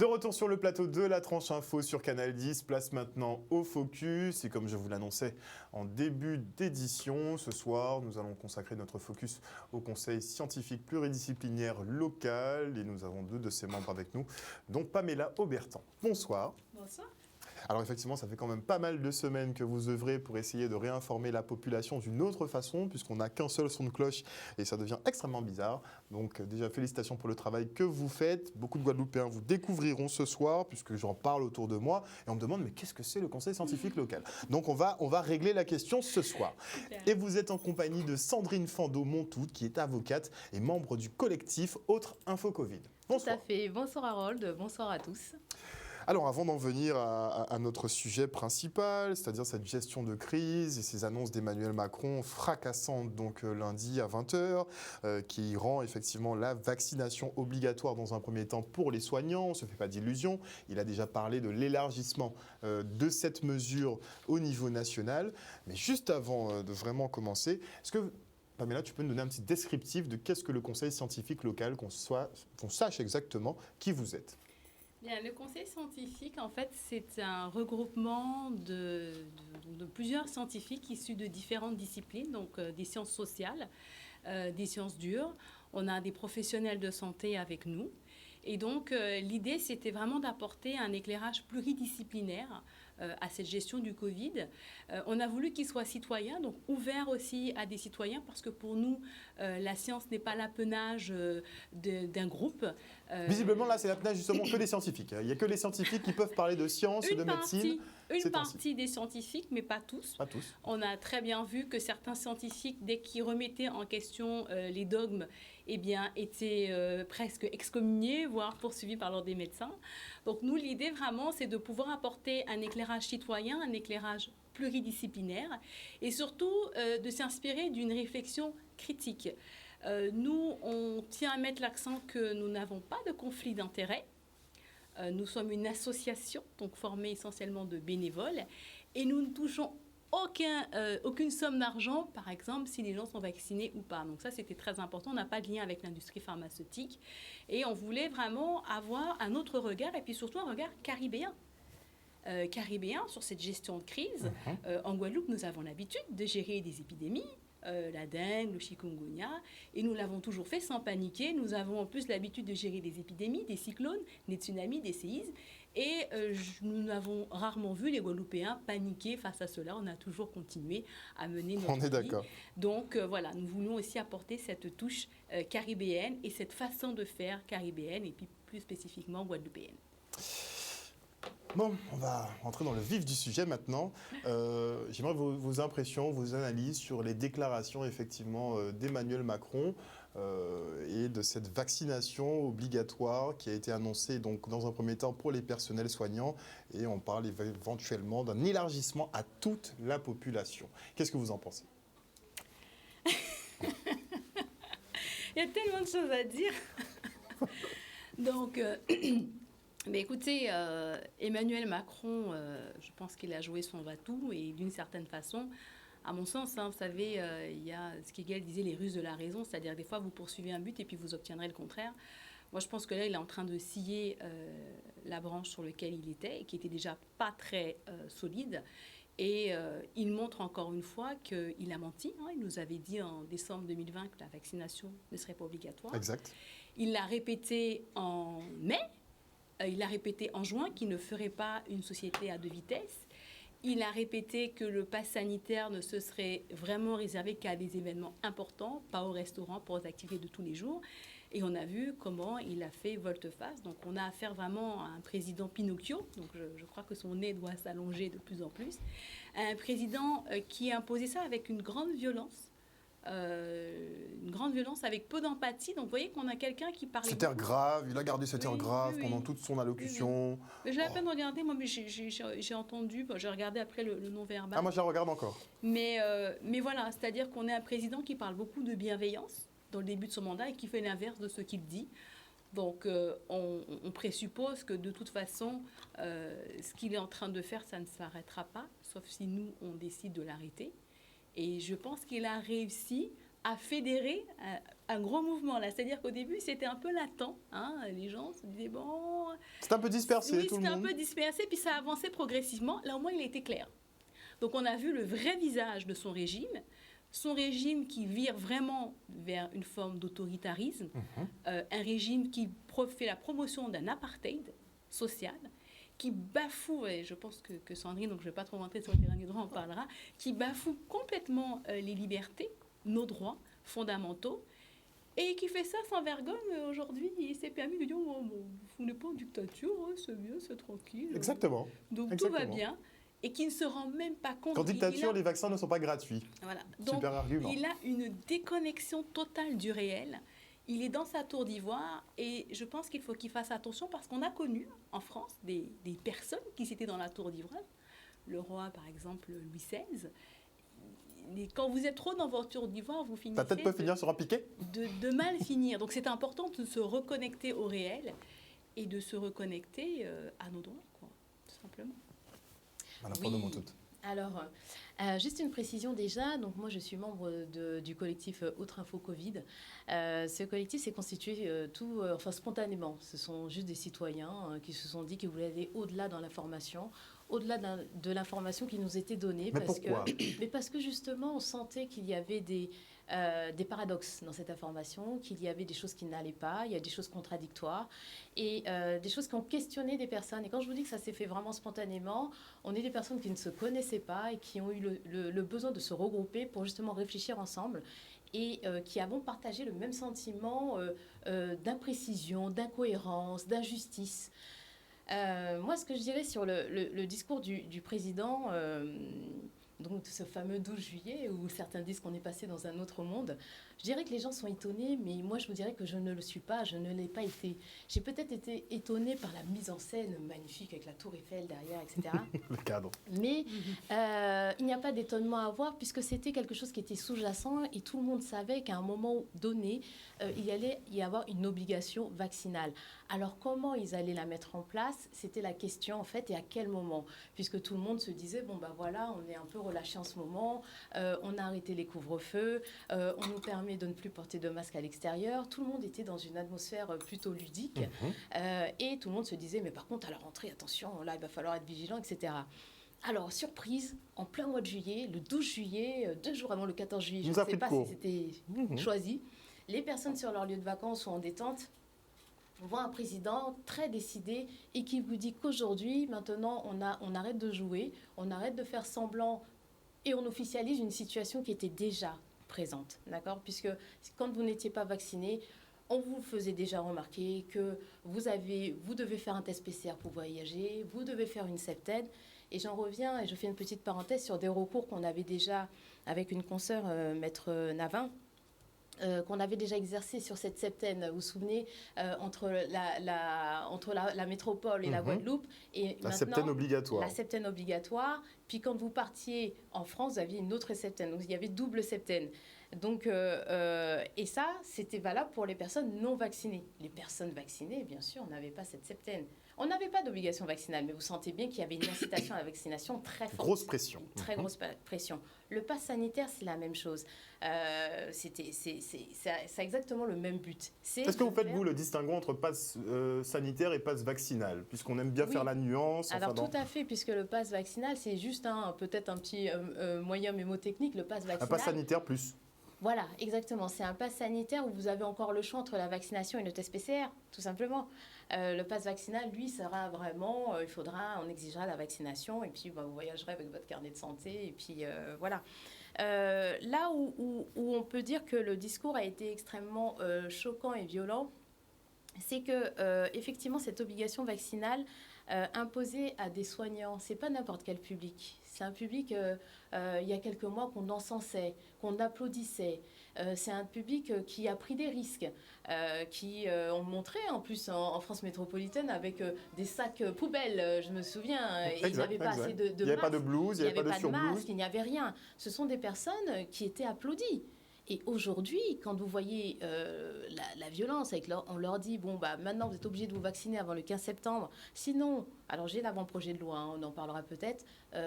De retour sur le plateau de la tranche info sur Canal 10, place maintenant au focus. Et comme je vous l'annonçais en début d'édition, ce soir, nous allons consacrer notre focus au Conseil scientifique pluridisciplinaire local. Et nous avons deux de ses membres avec nous, dont Pamela Aubertan. Bonsoir. Bonsoir. Alors effectivement, ça fait quand même pas mal de semaines que vous œuvrez pour essayer de réinformer la population d'une autre façon, puisqu'on n'a qu'un seul son de cloche et ça devient extrêmement bizarre. Donc déjà, félicitations pour le travail que vous faites. Beaucoup de Guadeloupéens vous découvriront ce soir, puisque j'en parle autour de moi, et on me demande, mais qu'est-ce que c'est le Conseil scientifique local? Donc on va régler la question ce soir. Super. Et vous êtes en compagnie de Sandrine Fando-Montout, qui est avocate et membre du collectif Autre Info Covid. Bonsoir. Tout à fait. Bonsoir Harold, bonsoir à tous. Alors avant d'en venir à notre sujet principal, c'est-à-dire cette gestion de crise et ces annonces d'Emmanuel Macron fracassantes donc lundi à 20h, qui rend effectivement la vaccination obligatoire dans un premier temps pour les soignants, on ne se fait pas d'illusions, il a déjà parlé de l'élargissement de cette mesure au niveau national, mais juste avant de vraiment commencer, est-ce que Pamela, tu peux nous donner un petit descriptif de qu'est-ce que le Conseil scientifique local, qu'on sache exactement qui vous êtes? Bien, le conseil scientifique, en fait, c'est un regroupement de plusieurs scientifiques issus de différentes disciplines, donc des sciences sociales, des sciences dures. On a des professionnels de santé avec nous. Et donc, l'idée, c'était vraiment d'apporter un éclairage pluridisciplinaire à cette gestion du Covid. On a voulu qu'il soit citoyen, donc ouvert aussi à des citoyens, parce que pour nous, la science n'est pas l'apanage d'un groupe. Visiblement, là, c'est l'apanage justement que des scientifiques. Il n'y a que les scientifiques qui peuvent parler de science et de médecine. Une partie des scientifiques, mais pas tous. Pas tous. On a très bien vu que certains scientifiques, dès qu'ils remettaient en question les dogmes, eh bien, étaient presque excommuniés, voire poursuivis par l'ordre des médecins. Donc nous, l'idée vraiment, c'est de pouvoir apporter un éclairage citoyen, un éclairage pluridisciplinaire, et surtout de s'inspirer d'une réflexion critique. Nous, on tient à mettre l'accent que nous n'avons pas de conflit d'intérêts. Nous sommes une association, donc formée essentiellement de bénévoles, et nous ne touchons aucune somme d'argent, par exemple, si les gens sont vaccinés ou pas. Donc ça, c'était très important. On n'a pas de lien avec l'industrie pharmaceutique. Et on voulait vraiment avoir un autre regard, et puis surtout un regard caribéen. Caribéen sur cette gestion de crise. En Guadeloupe, nous avons l'habitude de gérer des épidémies. La dengue, le chikungunya, et nous l'avons toujours fait sans paniquer. Nous avons en plus l'habitude de gérer des épidémies, des cyclones, des tsunamis, des séismes, et nous n'avons rarement vu les Guadeloupéens paniquer face à cela. On a toujours continué à mener notre vie. On est d'accord. Donc voilà, nous voulons aussi apporter cette touche caribéenne et cette façon de faire caribéenne, et puis plus spécifiquement guadeloupéenne. Bon, on va rentrer dans le vif du sujet maintenant. J'aimerais vos impressions, vos analyses sur les déclarations effectivement d'Emmanuel Macron et de cette vaccination obligatoire qui a été annoncée donc, dans un premier temps pour les personnels soignants, et on parle éventuellement d'un élargissement à toute la population. Qu'est-ce que vous en pensez? Il y a tellement de choses à dire. Donc... Mais écoutez, Emmanuel Macron, je pense qu'il a joué son va-tout, et d'une certaine façon, à mon sens, vous savez, il y a ce qu'Hegel disait, les ruses de la raison, c'est-à-dire des fois vous poursuivez un but et puis vous obtiendrez le contraire. Moi, je pense que là, il est en train de scier la branche sur laquelle il était, et qui était déjà pas très solide. Et il montre encore une fois qu'il a menti. Il nous avait dit en décembre 2020 que la vaccination ne serait pas obligatoire. Exact. Il l'a répété en mai. Il a répété en juin qu'il ne ferait pas une société à deux vitesses. Il a répété que le pass sanitaire ne se serait vraiment réservé qu'à des événements importants, pas au restaurant, pas aux activités de tous les jours. Et on a vu comment il a fait volte-face. Donc on a affaire vraiment à un président Pinocchio. Donc je crois que son nez doit s'allonger de plus en plus. Un président qui a imposé ça avec une grande violence. Avec peu d'empathie. Donc vous voyez qu'on a quelqu'un qui parlait... Cet air grave, il a gardé cet air grave pendant toute son allocution. Mais j'ai à peine regardé, moi, mais j'ai entendu, j'ai regardé après le non-verbal. Ah, moi je la regarde encore. Mais voilà, c'est-à-dire qu'on est un président qui parle beaucoup de bienveillance dans le début de son mandat et qui fait l'inverse de ce qu'il dit. Donc on présuppose que de toute façon, ce qu'il est en train de faire, ça ne s'arrêtera pas, sauf si nous, on décide de l'arrêter. Et je pense qu'il a réussi a fédéré un gros mouvement là. C'est-à-dire qu'au début, c'était un peu latent. Les gens se disaient, bon... C'est un peu dispersé, oui, tout le monde. Oui, c'était un peu dispersé, puis ça avançait progressivement. Là, au moins, il était clair. Donc, on a vu le vrai visage de son régime qui vire vraiment vers une forme d'autoritarisme, un régime qui fait la promotion d'un apartheid social, qui bafoue, et je pense que Sandrine, donc je ne vais pas trop rentrer sur le terrain du droit, on parlera, qui bafoue complètement les libertés, nos droits fondamentaux, et qui fait ça sans vergogne. Aujourd'hui, il s'est permis de dire, oh, bon, vous n'êtes pas en dictature, c'est bien, c'est tranquille. Exactement. Donc tout va bien. Et qui ne se rend même pas compte. Qu'en dictature, les vaccins ne sont pas gratuits. Voilà. Donc, super argument. Il a une déconnexion totale du réel. Il est dans sa tour d'ivoire et je pense qu'il faut qu'il fasse attention parce qu'on a connu en France des personnes qui étaient dans la tour d'ivoire. Le roi, par exemple, Louis XVI. Et quand vous êtes trop dans votre tour d'ivoire, vous finissez... Ta tête peut finir sur un piquet de mal finir. Donc c'est important de se reconnecter au réel et de se reconnecter à nos droits, quoi, tout simplement. Oui. Alors, juste une précision déjà. Donc, moi, je suis membre du collectif Autre Info Covid. Ce collectif s'est constitué spontanément. Ce sont juste des citoyens qui se sont dit qu'ils voulaient aller au-delà dans l'information, au-delà de l'information qui nous était donnée. Mais pourquoi ? Parce que justement, on sentait qu'il y avait des paradoxes dans cette information, qu'il y avait des choses qui n'allaient pas, il y a des choses contradictoires et des choses qui ont questionné des personnes. Et quand je vous dis que ça s'est fait vraiment spontanément, on est des personnes qui ne se connaissaient pas et qui ont eu le besoin de se regrouper pour justement réfléchir ensemble et qui avons partagé le même sentiment d'imprécision, d'incohérence, d'injustice. Moi, ce que je dirais sur le discours du président... donc ce fameux 12 juillet, où certains disent qu'on est passé dans un autre monde, je dirais que les gens sont étonnés, mais moi je vous dirais que je ne le suis pas, je ne l'ai pas été. J'ai peut-être été étonnée par la mise en scène magnifique avec la tour Eiffel derrière, etc. Le cadre. Mais il n'y a pas d'étonnement à avoir, puisque c'était quelque chose qui était sous-jacent, et tout le monde savait qu'à un moment donné, il allait y avoir une obligation vaccinale. Alors comment ils allaient la mettre en place, c'était la question en fait, et à quel moment, puisque tout le monde se disait, bon ben voilà, on est un peu relâché en ce moment, on a arrêté les couvre-feux, on nous permet de ne plus porter de masque à l'extérieur, tout le monde était dans une atmosphère plutôt ludique, et tout le monde se disait, mais par contre à la rentrée, attention, là il va falloir être vigilant, etc. Alors, surprise, en plein mois de juillet, le 12 juillet, 2 jours avant le 14 juillet, je ne sais pas si c'était choisi, les personnes sur leur lieu de vacances ou en détente voit un président très décidé et qui vous dit qu'aujourd'hui, maintenant, on arrête de jouer, on arrête de faire semblant et on officialise une situation qui était déjà présente, d'accord ? Puisque quand vous n'étiez pas vacciné, on vous faisait déjà remarquer que vous devez faire un test PCR pour voyager, vous devez faire une septaine. Et j'en reviens, et je fais une petite parenthèse sur des recours qu'on avait déjà avec une consoeur, Maître Navin, qu'on avait déjà exercé sur cette septaine, vous vous souvenez, entre la métropole et la Guadeloupe. Et la septaine obligatoire. La septaine obligatoire. Puis quand vous partiez en France, vous aviez une autre septaine. Donc il y avait double septaine. Donc, et ça, c'était valable pour les personnes non vaccinées. Les personnes vaccinées, bien sûr, n'avaient pas cette septaine. On n'avait pas d'obligation vaccinale, mais vous sentez bien qu'il y avait une incitation à la vaccination très forte. Grosse pression. Très grosse pression. Le pass sanitaire, c'est la même chose. C'est exactement le même but. Est-ce que vous faites, vous, le distinguo entre pass sanitaire et pass vaccinal, puisqu'on aime bien faire la nuance? Alors, tout à fait, puisque le pass vaccinal, c'est juste peut-être un petit moyen mémotechnique, le pass vaccinal. Un pass sanitaire plus. Voilà, exactement. C'est un pass sanitaire où vous avez encore le choix entre la vaccination et le test PCR, tout simplement. Le pass vaccinal, lui, sera vraiment, on exigera la vaccination et puis vous voyagerez avec votre carnet de santé et puis voilà. Là où on peut dire que le discours a été extrêmement choquant et violent, c'est que effectivement cette obligation vaccinale imposée à des soignants, c'est pas n'importe quel public. C'est un public, il y a quelques mois, qu'on encensait, qu'on applaudissait. C'est un public qui a pris des risques, qui ont montré en plus en France métropolitaine avec des sacs poubelles, je me souviens. Exact, il n'y avait pas assez de il n'y avait pas de blouse, il n'y avait pas de masque, surblouse. il n'y avait rien. Ce sont des personnes qui étaient applaudies. Et aujourd'hui, quand vous voyez la violence, on leur dit, bon, bah, maintenant vous êtes obligés de vous vacciner avant le 15 septembre, sinon, alors j'ai l'avant-projet de loi, hein, on en parlera peut-être,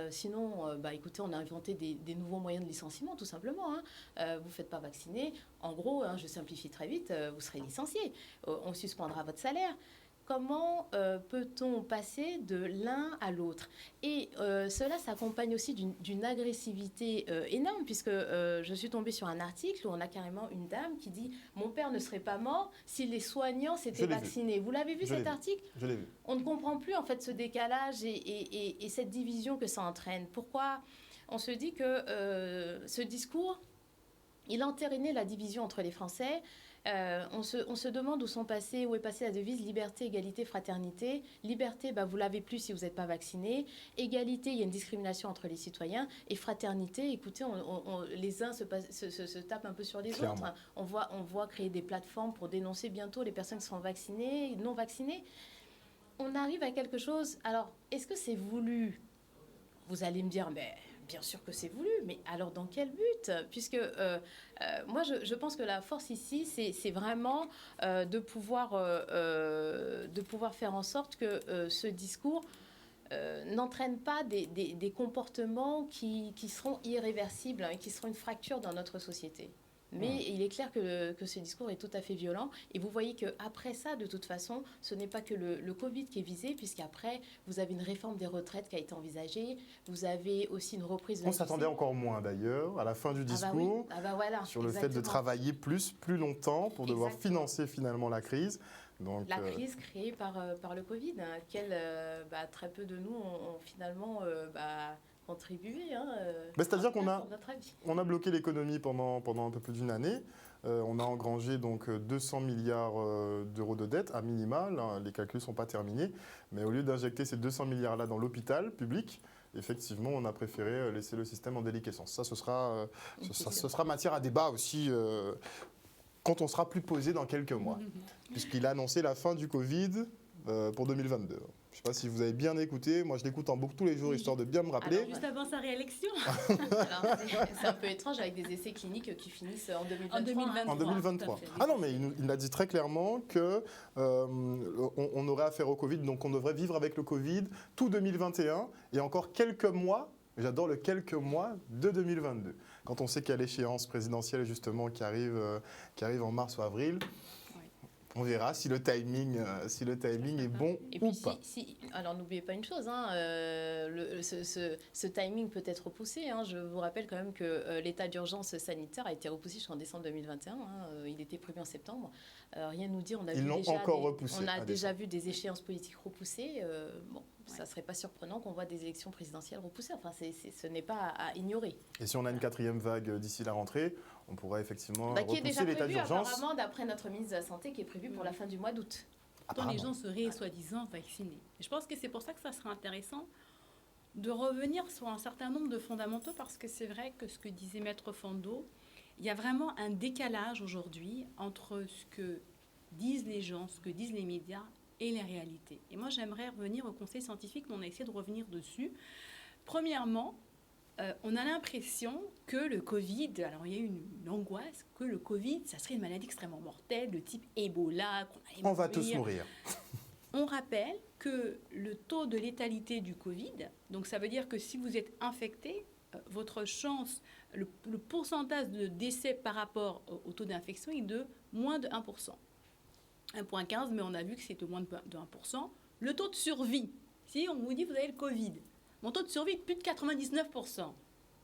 sinon, bah, écoutez, on a inventé des nouveaux moyens de licenciement, tout simplement. Hein. Vous ne faites pas vacciner, en gros, hein, je simplifie très vite, vous serez licencié, on suspendra votre salaire. Comment peut-on passer de l'un à l'autre? Et cela s'accompagne aussi d'une agressivité énorme, puisque je suis tombée sur un article où on a carrément une dame qui dit « Mon père ne serait pas mort si les soignants s'étaient vaccinés ». Vous l'avez vu cet article? Je l'ai vu. On ne comprend plus en fait ce décalage et cette division que ça entraîne. Pourquoi? On se dit que ce discours, il a entériné la division entre les Français. On se demande où est passée la devise liberté, égalité, fraternité. Liberté, bah, vous l'avez plus si vous n'êtes pas vacciné. Égalité, il y a une discrimination entre les citoyens. Et fraternité, écoutez, les uns se tapent un peu sur les Clairement. autres. On voit créer des plateformes pour dénoncer bientôt les personnes qui sont vaccinées, non vaccinées. On arrive à quelque chose. Alors, est-ce que c'est voulu? Vous allez me dire, mais bien sûr que c'est voulu, mais alors dans quel but? Puisque moi, je pense que la force ici, c'est vraiment de pouvoir faire en sorte que ce discours n'entraîne pas des comportements qui seront irréversibles, hein, et qui seront une fracture dans notre société. Mais il est clair que ce discours est tout à fait violent. Et vous voyez qu'après ça, de toute façon, ce n'est pas que le Covid qui est visé, puisqu'après, vous avez une réforme des retraites qui a été envisagée. Vous avez aussi une reprise de... On s'attendait encore moins d'ailleurs, à la fin du discours, voilà, sur le fait de travailler plus longtemps pour devoir financer finalement la crise. Donc, la crise créée par le Covid, hein, très peu de nous ont finalement... contribuer. Hein, c'est-à-dire qu'on a bloqué l'économie pendant un peu plus d'une année. On a engrangé donc 200 milliards d'euros de dettes à minimal. Hein, les calculs ne sont pas terminés. Mais au lieu d'injecter ces 200 milliards-là dans l'hôpital public, effectivement, on a préféré laisser le système en déliquescence. Ça, ce sera matière à débat aussi quand on sera plus posé dans quelques mois. Puisqu'il a annoncé la fin du Covid pour 2022. Je ne sais pas si vous avez bien écouté. Moi, je l'écoute en boucle tous les jours, histoire de bien me rappeler. Alors, juste avant sa réélection. C'est un peu étrange avec des essais cliniques qui finissent en 2023. En 2023. Ah non, mais il a dit très clairement qu'on aurait affaire au Covid, donc on devrait vivre avec le Covid tout 2021 et encore quelques mois. J'adore le quelques mois de 2022. Quand on sait qu'il y a l'échéance présidentielle justement qui arrive en mars ou avril. On verra si le timing est bon ou pas. Alors n'oubliez pas une chose, hein, ce timing peut être repoussé. Hein. Je vous rappelle quand même que l'état d'urgence sanitaire a été repoussé jusqu'en décembre 2021. Hein. Il était prévu en septembre. Rien nous dit. Ils l'ont encore repoussé. On a déjà vu des échéances politiques repoussées. Ça ne serait pas surprenant qu'on voit des élections présidentielles repoussées. Enfin, ce n'est pas à ignorer. Et si on a une 4e vague d'ici la rentrée, on pourra effectivement repousser l'état d'urgence. Qui est déjà prévu apparemment d'après notre ministre de la Santé, qui est prévu pour la fin du mois d'août. Dont les gens seraient soi-disant vaccinés. Et je pense que c'est pour ça que ça sera intéressant de revenir sur un certain nombre de fondamentaux, parce que c'est vrai que ce que disait Maître Fando, il y a vraiment un décalage aujourd'hui entre ce que disent les gens, ce que disent les médias et les réalités. Et moi, j'aimerais revenir au conseil scientifique, mais on a essayé de revenir dessus. Premièrement, on a l'impression que le Covid, alors il y a eu une angoisse, que le Covid, ça serait une maladie extrêmement mortelle, de type Ebola, on va tous mourir. On rappelle que le taux de létalité du Covid, donc ça veut dire que si vous êtes infecté, votre chance, le pourcentage de décès par rapport au taux d'infection est de moins de 1%. 1,15, mais on a vu que c'était moins de 1%. Le taux de survie, si on vous dit que vous avez le Covid, mon taux de survie est de plus de 99%.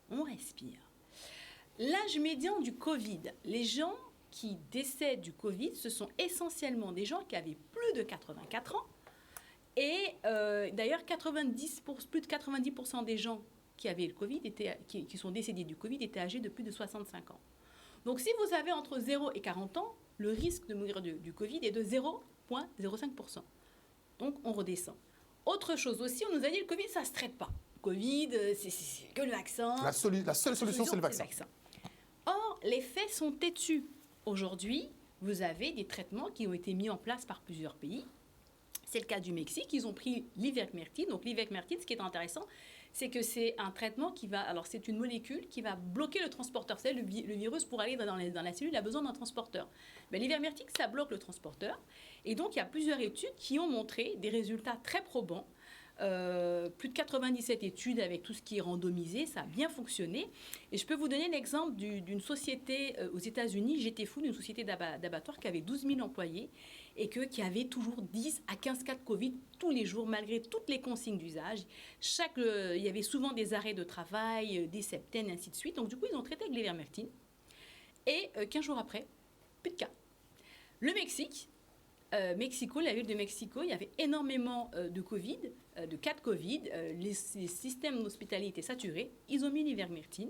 On respire. L'âge médian du Covid, les gens qui décèdent du Covid, ce sont essentiellement des gens qui avaient plus de 84 ans. Et d'ailleurs, plus de 90% des gens qui avaient le Covid, qui sont décédés du Covid, étaient âgés de plus de 65 ans. Donc si vous avez entre 0 et 40 ans, le risque de mourir du Covid est de 0,05%. Donc on redescend. Autre chose aussi, on nous a dit que le Covid, ça ne se traite pas. Le Covid, c'est que le vaccin. La seule solution, c'est le vaccin. Or, les faits sont têtus. Aujourd'hui, vous avez des traitements qui ont été mis en place par plusieurs pays. C'est le cas du Mexique. Ils ont pris l'ivermectine. Donc l'ivermectine, ce qui est intéressant, c'est que c'est un traitement qui va... Alors c'est une molécule qui va bloquer le transporteur. C'est le virus, pour aller dans la cellule, il a besoin d'un transporteur. Mais l'ivermectine, ça bloque le transporteur. Et donc il y a plusieurs études qui ont montré des résultats très probants. Plus de 97 études avec tout ce qui est randomisé, ça a bien fonctionné. Et je peux vous donner l'exemple d'une société aux États-Unis, GT Food, une société d'abattoir qui avait 12 000 employés et qui avait toujours 10 à 15 cas de Covid tous les jours, malgré toutes les consignes d'usage. Il y avait souvent des arrêts de travail, des septaines, et ainsi de suite. Donc du coup, ils ont traité avec l'ivermectine. Et 15 jours après, plus de cas. Le Mexique, Mexico, la ville de Mexico, il y avait énormément de Covid, de cas de Covid. Les systèmes hospitaliers étaient saturés. Ils ont mis l'ivermectine.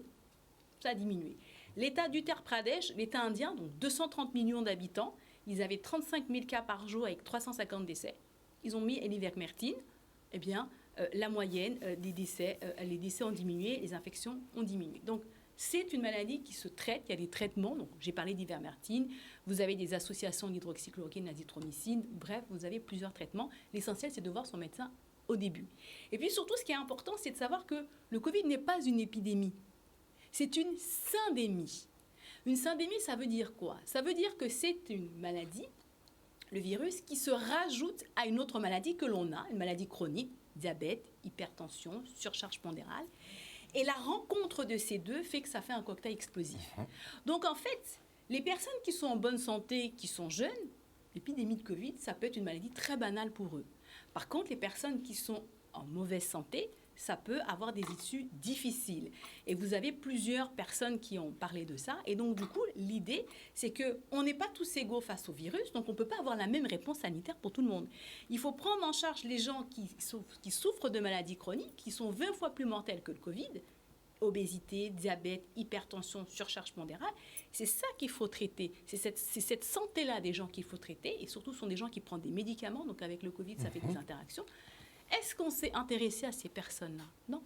Ça a diminué. L'État d'Uttar Pradesh, l'État indien, donc 230 millions d'habitants, ils avaient 35 000 cas par jour avec 350 décès. Ils ont mis l'ivermectine. Eh bien, la moyenne des décès, les décès ont diminué, les infections ont diminué. Donc, c'est une maladie qui se traite, il y a des traitements. Donc, j'ai parlé d'ivermectine, vous avez des associations d'hydroxychloroquine, d'azithromycine, bref, vous avez plusieurs traitements. L'essentiel, c'est de voir son médecin au début. Et puis surtout, ce qui est important, c'est de savoir que le Covid n'est pas une épidémie, c'est une syndémie. Une syndémie, ça veut dire quoi? Ça veut dire que c'est une maladie, le virus, qui se rajoute à une autre maladie que l'on a, une maladie chronique, diabète, hypertension, surcharge pondérale. Et la rencontre de ces deux fait que ça fait un cocktail explosif. Donc en fait, les personnes qui sont en bonne santé, qui sont jeunes, l'épidémie de Covid, ça peut être une maladie très banale pour eux. Par contre, les personnes qui sont en mauvaise santé, ça peut avoir des issues difficiles. Et vous avez plusieurs personnes qui ont parlé de ça. Et donc, du coup, l'idée, c'est qu'on n'est pas tous égaux face au virus, donc on ne peut pas avoir la même réponse sanitaire pour tout le monde. Il faut prendre en charge les gens qui souffrent de maladies chroniques, qui sont 20 fois plus mortelles que le Covid, obésité, diabète, hypertension, surcharge pondérale. C'est ça qu'il faut traiter. C'est cette santé-là des gens qu'il faut traiter. Et surtout, ce sont des gens qui prennent des médicaments. Donc, avec le Covid, ça fait des interactions. Est-ce qu'on s'est intéressé à ces personnes-là? Non,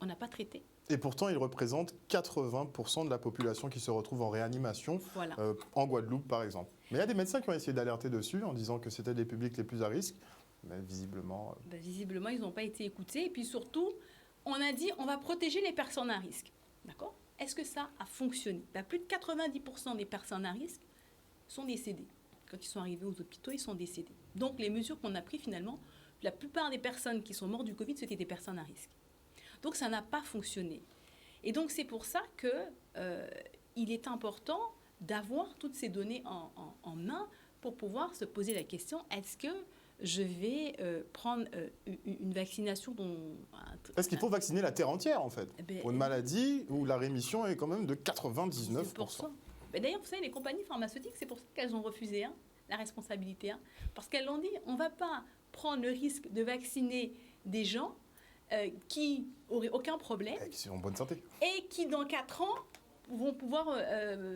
on n'a pas traité. Et pourtant, ils représentent 80% de la population qui se retrouve en réanimation, Voilà. En Guadeloupe, par exemple. Mais il y a des médecins qui ont essayé d'alerter dessus en disant que c'était les publics les plus à risque. Mais visiblement... Visiblement, ils n'ont pas été écoutés. Et puis surtout, on a dit on va protéger les personnes à risque. D'accord? Est-ce que ça a fonctionné? Plus de 90% des personnes à risque sont décédées. Quand ils sont arrivés aux hôpitaux, ils sont décédés. Donc, les mesures qu'on a prises, finalement, la plupart des personnes qui sont mortes du Covid, c'était des personnes à risque. Donc, ça n'a pas fonctionné. Et donc, c'est pour ça qu'il est important d'avoir toutes ces données en main pour pouvoir se poser la question, est-ce que je vais prendre une vaccination dont... Est-ce qu'il faut vacciner la terre entière, en fait, pour une maladie où la rémission est quand même de 99%? D'ailleurs, vous savez, les compagnies pharmaceutiques, c'est pour ça qu'elles ont refusé la responsabilité. Parce qu'elles l'ont dit, on ne va pas prendre le risque de vacciner des gens qui n'auraient aucun problème. Et qui sont en bonne santé. Et qui, dans 4 ans, vont pouvoir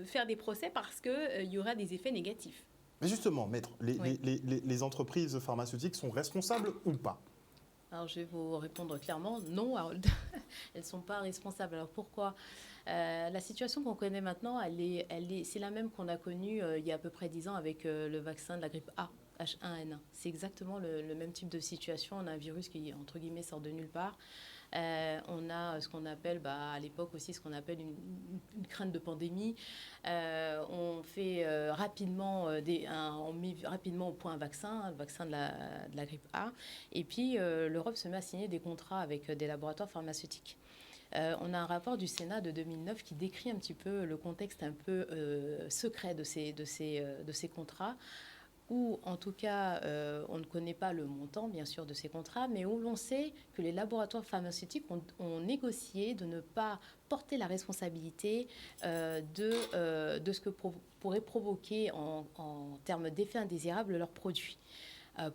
faire des procès parce qu'il y aura des effets négatifs. Mais justement, maître, les entreprises pharmaceutiques sont responsables ou pas? Alors, je vais vous répondre clairement, non, Harold. Elles ne sont pas responsables. Alors, pourquoi? La situation qu'on connaît maintenant, c'est la même qu'on a connue il y a à peu près 10 ans avec le vaccin de la grippe A, H1N1. C'est exactement le même type de situation. On a un virus qui, entre guillemets, sort de nulle part. On a ce qu'on appelle, à l'époque aussi, ce qu'on appelle une crainte de pandémie. On fait rapidement, on met rapidement au point un vaccin, le vaccin de la grippe A. Et puis, l'Europe se met à signer des contrats avec des laboratoires pharmaceutiques. On a un rapport du Sénat de 2009 qui décrit un petit peu le contexte un peu secret de ces contrats, où, en tout cas, on ne connaît pas le montant, bien sûr, de ces contrats, mais où l'on sait que les laboratoires pharmaceutiques ont négocié de ne pas porter la responsabilité de ce que pourrait provoquer en termes d'effets indésirables leurs produits.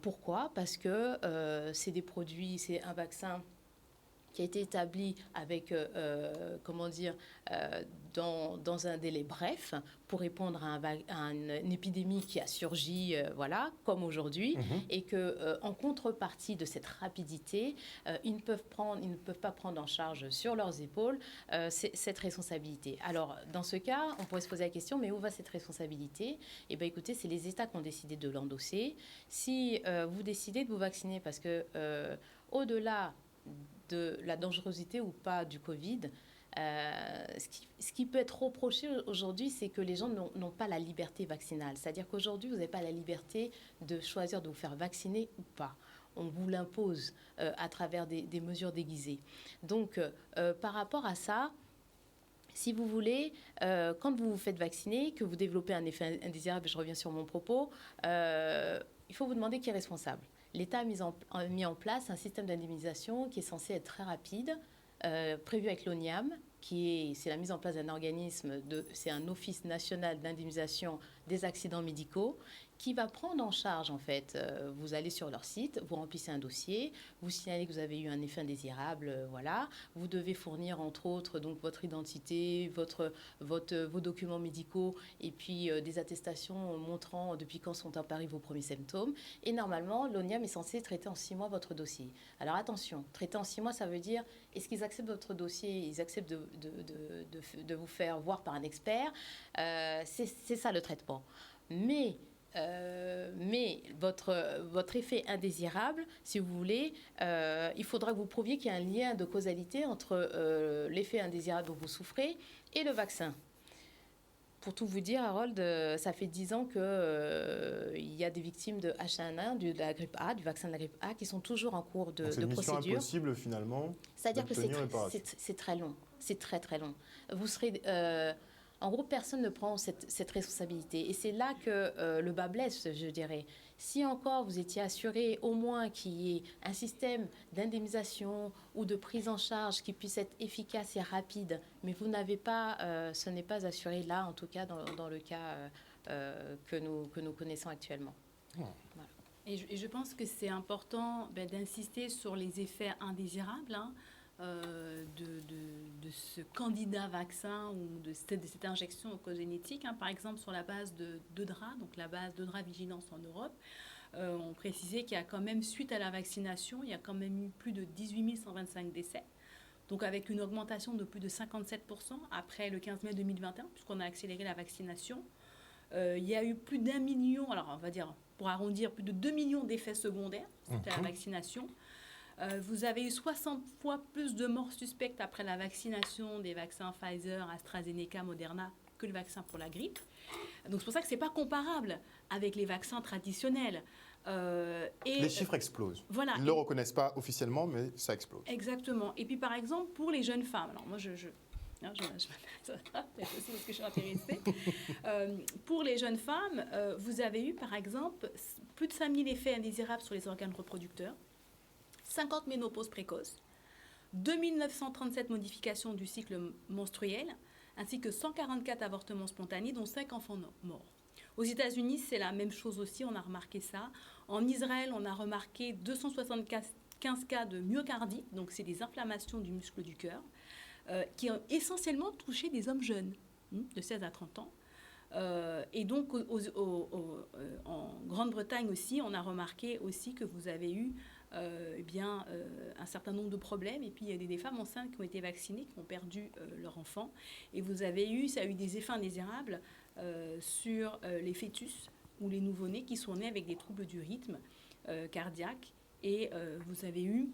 Pourquoi? Parce que c'est des produits, c'est un vaccin qui a été établi avec, dans un délai bref pour répondre à une épidémie qui a surgi, comme aujourd'hui, et qu'en contrepartie de cette rapidité, ils ne peuvent pas prendre en charge sur leurs épaules cette responsabilité. Alors, dans ce cas, on pourrait se poser la question, mais où va cette responsabilité? Eh bien, écoutez, c'est les États qui ont décidé de l'endosser. Si vous décidez de vous vacciner, parce que au-delà de la dangerosité ou pas du Covid, ce qui peut être reproché aujourd'hui, c'est que les gens n'ont pas la liberté vaccinale. C'est-à-dire qu'aujourd'hui, vous n'avez pas la liberté de choisir de vous faire vacciner ou pas. On vous l'impose à travers des mesures déguisées. Donc, par rapport à ça, si vous voulez, quand vous vous faites vacciner, que vous développez un effet indésirable, je reviens sur mon propos, il faut vous demander qui est responsable. L'État a mis en place un système d'indemnisation qui est censé être très rapide, prévu avec l'ONIAM, c'est la mise en place d'un organisme, c'est un office national d'indemnisation des accidents médicaux, qui va prendre en charge, en fait, vous allez sur leur site, vous remplissez un dossier, vous signalez que vous avez eu un effet indésirable, vous devez fournir, entre autres, donc votre identité, vos documents médicaux, et puis des attestations montrant depuis quand sont apparus vos premiers symptômes. Et normalement, l'ONIAM est censé traiter en 6 mois votre dossier. Alors attention, traiter en 6 mois, ça veut dire, est-ce qu'ils acceptent votre dossier, ils acceptent de vous faire voir par un expert, c'est ça le traitement. Mais votre effet indésirable, si vous voulez, il faudra que vous prouviez qu'il y a un lien de causalité entre l'effet indésirable dont vous souffrez et le vaccin. Pour tout vous dire, Harold, ça fait 10 ans qu'il y a des victimes de H1N1, de la grippe A, du vaccin de la grippe A, qui sont toujours en cours de procédure. C'est une mission impossible, finalement. C'est-à-dire que c'est très long. C'est très, très long. Vous serez... En gros, personne ne prend cette responsabilité. Et c'est là que le bas blesse, je dirais. Si encore vous étiez assuré au moins qu'il y ait un système d'indemnisation ou de prise en charge qui puisse être efficace et rapide, mais vous n'avez pas, ce n'est pas assuré là, en tout cas dans le cas que nous connaissons actuellement. Voilà. Et je pense que c'est important d'insister sur les effets indésirables, de ce candidat vaccin ou de cette injection oncogénétique, par exemple sur la base de DRA, donc la base de DRA Vigilance en Europe. On précisait qu'il y a quand même, suite à la vaccination, il y a quand même eu plus de 18 125 décès, donc avec une augmentation de plus de 57% après le 15 mai 2021, puisqu'on a accéléré la vaccination. Il y a eu plus d'1 million, alors on va dire, pour arrondir, plus de 2 millions d'effets secondaires suite à la vaccination. Vous avez eu 60 fois plus de morts suspectes après la vaccination des vaccins Pfizer, AstraZeneca, Moderna que le vaccin pour la grippe. Donc c'est pour ça que ce n'est pas comparable avec les vaccins traditionnels. Les chiffres explosent. Voilà. Ils ne le reconnaissent pas officiellement, mais ça explose. Exactement. Et puis par exemple, pour les jeunes femmes, alors moi je m'intéresse aussi parce que je suis intéressée. Pour les jeunes femmes, vous avez eu par exemple plus de 5000 effets indésirables sur les organes reproducteurs, 50 ménopauses précoces, 2937 modifications du cycle menstruel, ainsi que 144 avortements spontanés, dont 5 enfants morts. Aux États-Unis, c'est la même chose aussi, on a remarqué ça. En Israël, on a remarqué 275 cas de myocardite, donc c'est des inflammations du muscle du cœur, qui ont essentiellement touché des hommes jeunes, de 16 à 30 ans. Et donc, en Grande-Bretagne aussi, on a remarqué aussi que vous avez eu un certain nombre de problèmes. Et puis, il y a des femmes enceintes qui ont été vaccinées, qui ont perdu leur enfant. Et ça a eu des effets indésirables sur les fœtus ou les nouveau-nés qui sont nés avec des troubles du rythme cardiaque. Et vous avez eu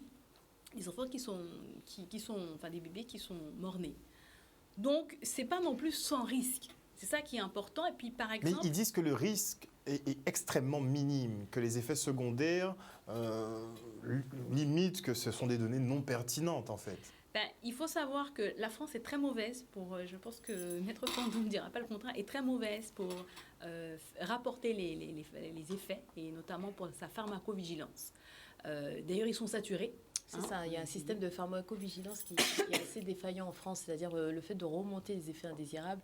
des enfants des bébés qui sont morts-nés. Donc, c'est pas non plus sans risque. C'est ça qui est important. Et puis, par exemple... Mais ils disent que le risque est extrêmement minime, que les effets secondaires limitent, que ce sont des données non pertinentes, en fait. Il faut savoir que la France est très mauvaise pour... je pense que Maître Fandou ne dira pas le contraire, est très mauvaise pour rapporter les effets, et notamment pour sa pharmacovigilance. D'ailleurs, ils sont saturés. C'est ça, il y a un système de pharmacovigilance qui est assez défaillant en France, c'est-à-dire le fait de remonter les effets indésirables.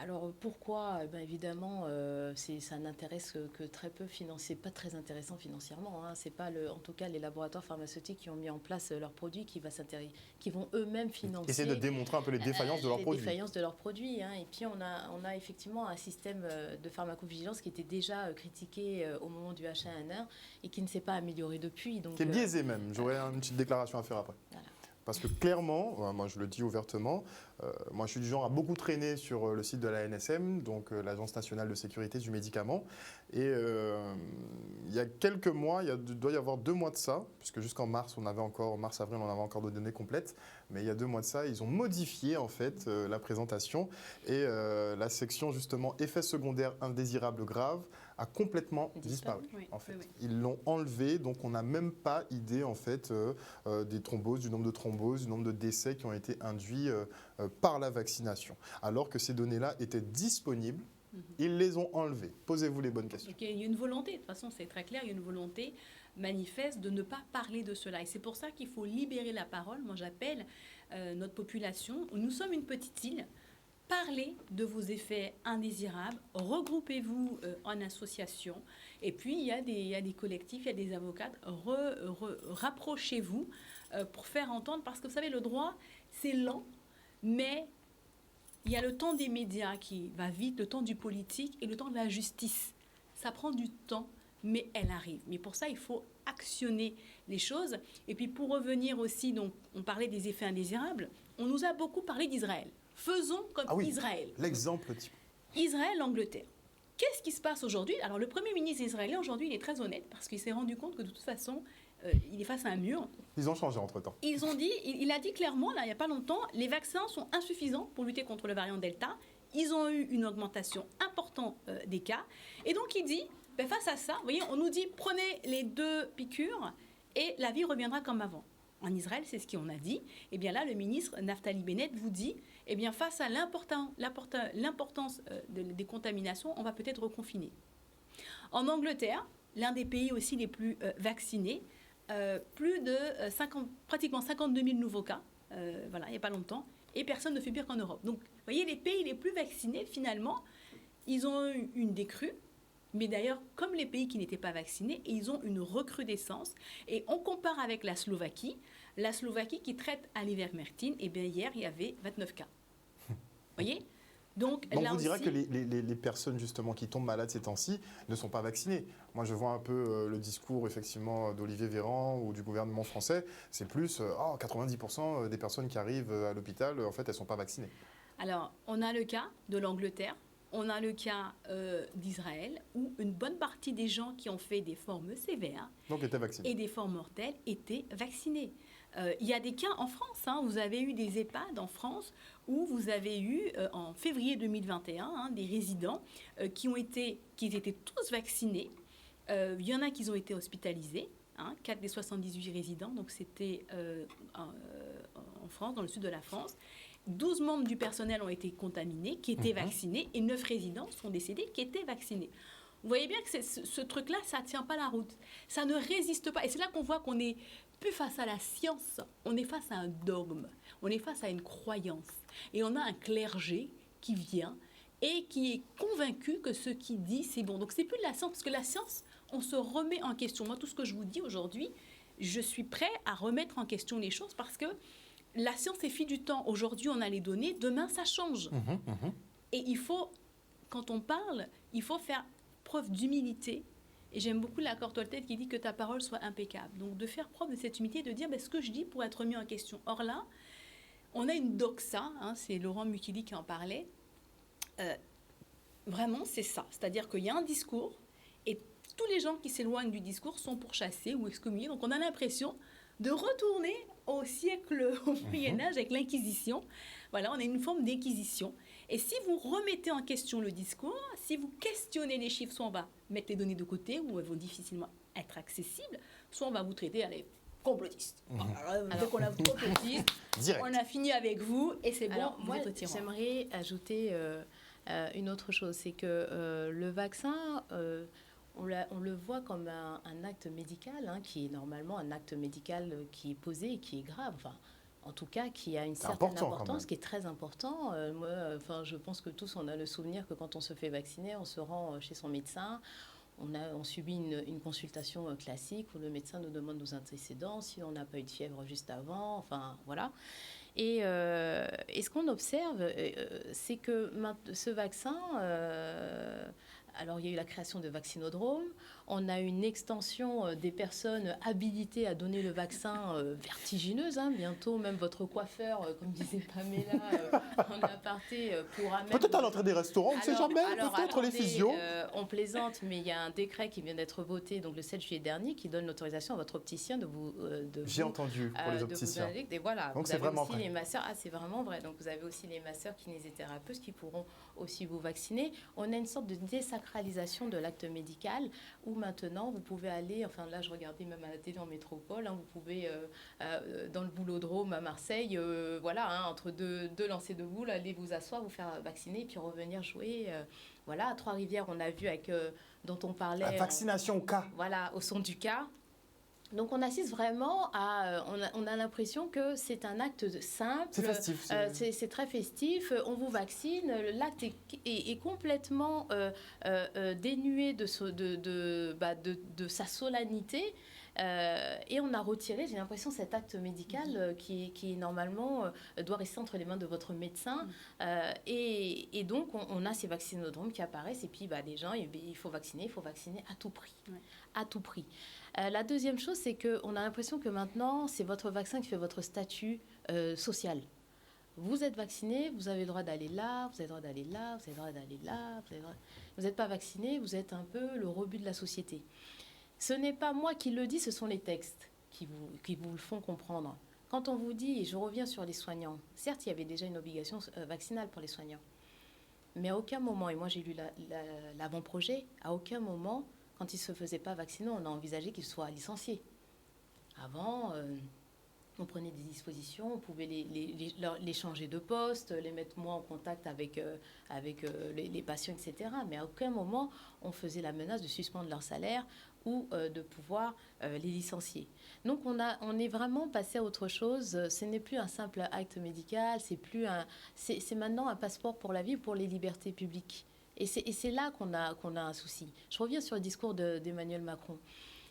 Alors pourquoi? Évidemment, ça n'intéresse que très peu, c'est pas très intéressant financièrement. Hein. C'est pas en tout cas les laboratoires pharmaceutiques qui ont mis en place leurs produits qui vont eux-mêmes financer. Essayer de démontrer un peu les défaillances de leurs produits. Les défaillances de leurs produits. Hein. Et puis on a effectivement un système de pharmacovigilance qui était déjà critiqué au moment du H1N1 et qui ne s'est pas amélioré depuis. Donc, qui est biaisé même. J'aurais une petite déclaration à faire après. Voilà. Parce que clairement, moi je le dis ouvertement, moi je suis du genre à beaucoup traîner sur le site de la NSM, donc l'Agence nationale de sécurité du médicament. Et il y a quelques mois, doit y avoir 2 mois de ça, puisque jusqu'en mars, mars-avril, on avait encore des données complètes. Mais il y a 2 mois de ça, ils ont modifié en fait la présentation et la section justement effets secondaires indésirables graves a complètement disparu. Oui, en fait. oui. Ils l'ont enlevé, donc on n'a même pas idée en fait des thromboses, du nombre de thromboses, du nombre de décès qui ont été induits par la vaccination. Alors que ces données-là étaient disponibles, ils les ont enlevées. Posez-vous les bonnes questions. Donc, il y a une volonté, de toute façon c'est très clair, il y a une volonté manifeste de ne pas parler de cela. Et c'est pour ça qu'il faut libérer la parole. Moi j'appelle notre population, nous sommes une petite île, parlez de vos effets indésirables, regroupez-vous en association. Et puis il y a des collectifs, il y a des avocats, rapprochez-vous pour faire entendre, parce que vous savez le droit c'est lent, mais il y a le temps des médias qui va vite, le temps du politique et le temps de la justice. Ça prend du temps, mais elle arrive. Mais pour ça, il faut actionner les choses. Et puis pour revenir aussi, donc, on parlait des effets indésirables, on nous a beaucoup parlé d'Israël. Faisons comme Israël. L'exemple type. Israël, l'Angleterre. Qu'est-ce qui se passe aujourd'hui? Alors le Premier ministre israélien, aujourd'hui, il est très honnête parce qu'il s'est rendu compte que de toute façon, il est face à un mur. Ils ont changé entre-temps. Il a dit clairement, là, il n'y a pas longtemps, les vaccins sont insuffisants pour lutter contre le variant Delta. Ils ont eu une augmentation importante des cas. Et donc, il dit, face à ça, vous voyez, on nous dit, prenez les 2 piqûres et la vie reviendra comme avant. En Israël, c'est ce qu'on a dit. Et bien là, le ministre Naftali Bennett vous dit, eh bien, face à l'importance des contaminations, on va peut-être reconfiner. En Angleterre, l'un des pays aussi les plus vaccinés, plus de pratiquement 52 000 nouveaux cas, voilà, il n'y a pas longtemps, et personne ne fait pire qu'en Europe. Donc, vous voyez, les pays les plus vaccinés, finalement, ils ont eu une décrue, mais d'ailleurs, comme les pays qui n'étaient pas vaccinés, ils ont une recrudescence. Et on compare avec la Slovaquie qui traite à l'ivermectine, et bien hier, il y avait 29 cas. Vous voyez ? Donc vous direz que les personnes justement qui tombent malades ces temps-ci ne sont pas vaccinées. Moi, je vois un peu le discours effectivement d'Olivier Véran ou du gouvernement français. C'est plus 90% des personnes qui arrivent à l'hôpital, en fait, elles ne sont pas vaccinées. Alors, on a le cas de l'Angleterre, on a le cas d'Israël, où une bonne partie des gens qui ont fait des formes sévères donc, étaient vaccinés. Et des formes mortelles étaient vaccinés. Il y a des cas en France, hein, vous avez eu des EHPAD en France où vous avez eu en février 2021 des résidents qui étaient tous vaccinés. Il y en a qui ont été hospitalisés, 4 des 78 résidents, donc c'était en France, dans le sud de la France. 12 membres du personnel ont été contaminés, qui étaient vaccinés, et 9 résidents sont décédés, qui étaient vaccinés. Vous voyez bien que ce truc-là, ça ne tient pas la route. Ça ne résiste pas. Et c'est là qu'on voit qu'on n'est plus face à la science, on est face à un dogme, on est face à une croyance. Et on a un clergé qui vient et qui est convaincu que ce qu'il dit, c'est bon. Donc, c'est plus de la science, parce que la science, on se remet en question. Moi, tout ce que je vous dis aujourd'hui, je suis prêt à remettre en question les choses parce que la science est fille du temps. Aujourd'hui, on a les données, demain, ça change. Et il faut, quand on parle, il faut faire preuve d'humilité. Et j'aime beaucoup l'accord Toltec qui dit que ta parole soit impeccable. Donc, de faire preuve de cette humilité, de dire ce que je dis pour être mis en question. Or là, on a une doxa, c'est Laurent Mukili qui en parlait. Vraiment, c'est ça. C'est-à-dire qu'il y a un discours et tous les gens qui s'éloignent du discours sont pourchassés ou excommuniés. Donc, on a l'impression de retourner au siècle, au Moyen-Âge avec l'Inquisition. Voilà, on a une forme d'inquisition. Et si vous remettez en question le discours, si vous questionnez les chiffres, soit on va mettre les données de côté ou elles vont difficilement être accessibles, soit on va vous traiter à les complotistes. Alors, dès qu'on a complotiste, on a fini avec vous et c'est bon, alors, vous êtes au tyran. J'aimerais ajouter une autre chose, c'est que le vaccin, on le voit comme un acte médical, qui est normalement un acte médical qui est posé et qui est grave. Enfin, en tout cas qui a une C'est certaine important, quand importance, même. qui est très important. Moi, je pense que tous, on a le souvenir que quand on se fait vacciner, on se rend chez son médecin, on subit une consultation classique où le médecin nous demande nos antécédents, si on n'a pas eu de fièvre juste avant, enfin voilà. Et ce qu'on observe, c'est que ce vaccin, alors il y a eu la création de vaccinodromes, on a une extension des personnes habilitées à donner le vaccin vertigineuse. Bientôt, même votre coiffeur, comme disait Pamela, en aparté, pourra même... Peut-être à l'entrée des restaurants, on ne sait jamais, peut-être les physios. On plaisante, mais il y a un décret qui vient d'être voté, donc le 7 juillet dernier, qui donne l'autorisation à votre opticien de vous... J'ai entendu, pour les opticiens. Et voilà, donc vous c'est avez vraiment aussi vrai. les masseurs. Ah, c'est vraiment vrai. Donc vous avez aussi les masseurs, kinésithérapeutes qui pourront aussi vous vacciner. On a une sorte de désacralisation de l'acte médical où maintenant vous pouvez aller, enfin là je regardais même à la télé en métropole, vous pouvez dans le Boulodrome à Marseille, entre deux lancers de boules, aller vous asseoir, vous faire vacciner et puis revenir jouer. Voilà, à Trois-Rivières, on a vu dont on parlait. La vaccination au cas. Voilà, au son du cas. Donc on assiste vraiment à... on a l'impression que c'est un acte simple. C'est festif. C'est très festif. On vous vaccine. L'acte est complètement dénué de sa solennité. Et on a retiré, j'ai l'impression, cet acte médical qui normalement doit rester entre les mains de votre médecin. Et donc, on a ces vaccinodromes qui apparaissent. Et puis, les gens, il faut vacciner à tout prix. Ouais. À tout prix. La deuxième chose, c'est qu'on a l'impression que maintenant, c'est votre vaccin qui fait votre statut social. Vous êtes vacciné, vous avez le droit d'aller là, vous avez le droit d'aller là, vous avez le droit d'aller là. Vous n'êtes pas vacciné, vous êtes un peu le rebut de la société. Ce n'est pas moi qui le dis, ce sont les textes qui vous le font comprendre. Quand on vous dit, et je reviens sur les soignants, certes, il y avait déjà une obligation vaccinale pour les soignants, mais à aucun moment, et moi j'ai lu l'avant-projet, à aucun moment, quand ils ne se faisaient pas vacciner, on a envisagé qu'ils soient licenciés. Avant, on prenait des dispositions, on pouvait les changer de poste, les mettre moins en contact avec les patients, etc. Mais à aucun moment, on faisait la menace de suspendre leur salaire ou de pouvoir les licencier. Donc on est vraiment passé à autre chose. Ce n'est plus un simple acte médical, c'est maintenant un passeport pour la vie, pour les libertés publiques. Et c'est là qu'on a un souci. Je reviens sur le discours d'Emmanuel Macron.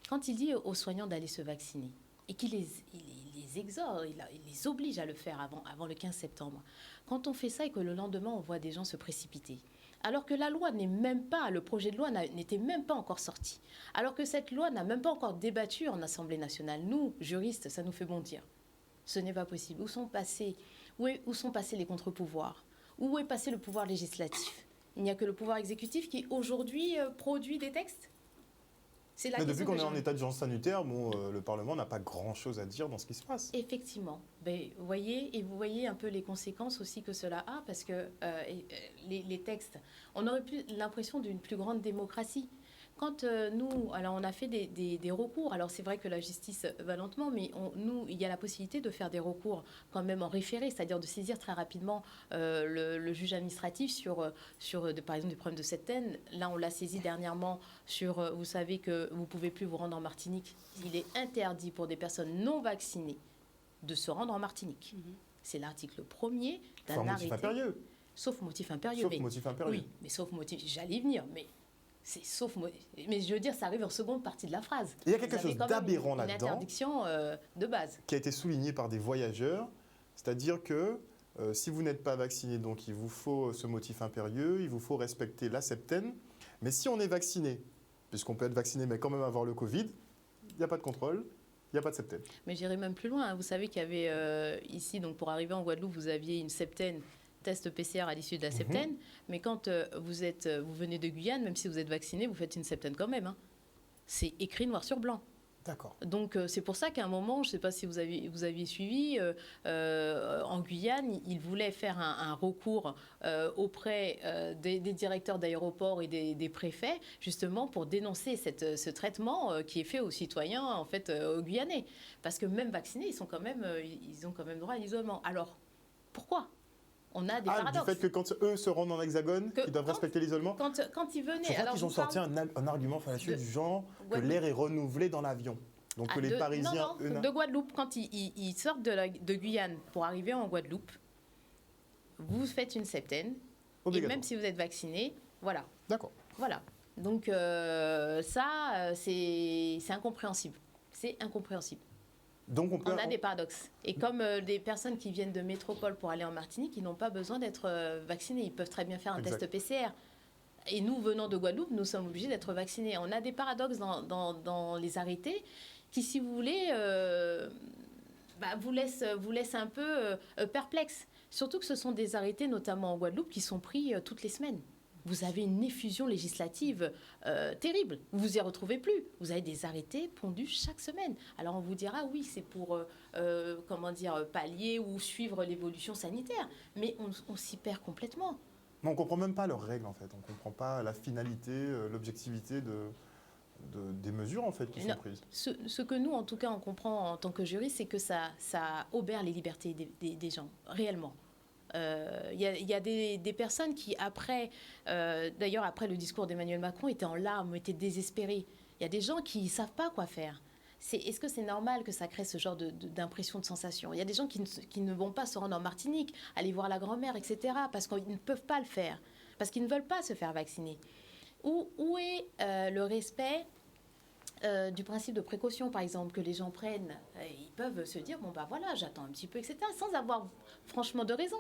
Quand il dit aux soignants d'aller se vacciner et qu'il les exhorte, il les oblige à le faire avant le 15 septembre. Quand on fait ça et que le lendemain, on voit des gens se précipiter, alors que la loi le projet de loi n'était même pas encore sorti, alors que cette loi n'a même pas encore débattu en Assemblée nationale, nous, juristes, ça nous fait bondir. Ce n'est pas possible. Où sont passés les contre-pouvoirs? Où est passé le pouvoir législatif? Il n'y a que le pouvoir exécutif qui, aujourd'hui, produit des textes. C'est la Mais question depuis qu'on est que en état d'urgence sanitaire, le Parlement n'a pas grand-chose à dire dans ce qui se passe. Effectivement. Vous voyez un peu les conséquences aussi que cela a, parce que les textes, on aurait plus l'impression d'une plus grande démocratie. Quand on a fait des recours, alors c'est vrai que la justice va lentement, mais il y a la possibilité de faire des recours quand même en référé, c'est-à-dire de saisir très rapidement le juge administratif sur par exemple, des problèmes de septaine. Là, on l'a saisi dernièrement sur, vous savez que vous ne pouvez plus vous rendre en Martinique. Il est interdit pour des personnes non vaccinées de se rendre en Martinique. C'est l'article 1er d'un arrêté. Motif impérieux. Sauf motif impérieux. Sauf motif impérieux. Oui, mais sauf motif, j'allais y venir, mais... Mais je veux dire, ça arrive en seconde partie de la phrase. Il y a quelque chose d'aberrant là-dedans. Une interdiction de base. Qui a été souligné par des voyageurs. C'est-à-dire que si vous n'êtes pas vacciné, donc il vous faut ce motif impérieux, il vous faut respecter la septaine. Mais si on est vacciné, puisqu'on peut être vacciné mais quand même avoir le Covid, il n'y a pas de contrôle, il n'y a pas de septaine. Mais j'irai même plus loin. Vous savez qu'il y avait ici, donc pour arriver en Guadeloupe, vous aviez une septaine, test PCR à l'issue de la septaine, mais quand vous venez de Guyane, même si vous êtes vacciné, vous faites une septaine quand même. C'est écrit noir sur blanc. D'accord. Donc c'est pour ça qu'à un moment, je ne sais pas si vous aviez suivi, en Guyane, ils voulaient faire un recours auprès des directeurs d'aéroports et des préfets, justement pour dénoncer ce traitement qui est fait aux citoyens, en fait, aux Guyanais. Parce que même vaccinés, ils ont quand même droit à l'isolement. Alors, pourquoi ? On a des paradoxes. Du fait que quand eux se rendent en hexagone, ils doivent respecter l'isolement. Quand ils venaient... Je crois qu'ils ont sorti un argument fallacieux du genre que l'air est renouvelé dans l'avion. Donc que les Parisiens... Non, de Guadeloupe, quand ils sortent de Guyane pour arriver en Guadeloupe, vous faites une septaine. Et même si vous êtes vacciné, voilà. D'accord. Voilà. Donc ça, c'est incompréhensible. C'est incompréhensible. Donc on a des paradoxes. Et comme des personnes qui viennent de métropole pour aller en Martinique, ils n'ont pas besoin d'être vaccinés. Ils peuvent très bien faire un test PCR. Et nous, venant de Guadeloupe, nous sommes obligés d'être vaccinés. On a des paradoxes dans les arrêtés qui, si vous voulez, vous laissent un peu perplexes. Surtout que ce sont des arrêtés, notamment en Guadeloupe, qui sont pris toutes les semaines. Vous avez une effusion législative terrible. Vous vous y retrouvez plus. Vous avez des arrêtés pondus chaque semaine. Alors on vous dira, oui, c'est pour pallier ou suivre l'évolution sanitaire. Mais on s'y perd complètement. Mais on ne comprend même pas leurs règles, en fait. On ne comprend pas la finalité, l'objectivité des mesures, en fait, qui sont prises. Ce que nous, en tout cas, on comprend en tant que juriste, c'est que ça obère les libertés des gens, réellement. Il y a des personnes qui, d'ailleurs, après le discours d'Emmanuel Macron, étaient en larmes, étaient désespérées. Il y a des gens qui ne savent pas quoi faire. Est-ce que c'est normal que ça crée ce genre d'impression, de sensation? Il y a des gens qui ne vont pas se rendre en Martinique, aller voir la grand-mère, etc., parce qu'ils ne peuvent pas le faire, parce qu'ils ne veulent pas se faire vacciner. Où est le respect du principe de précaution, par exemple, que les gens prennent? Ils peuvent se dire, voilà, j'attends un petit peu, etc., sans avoir franchement de raison.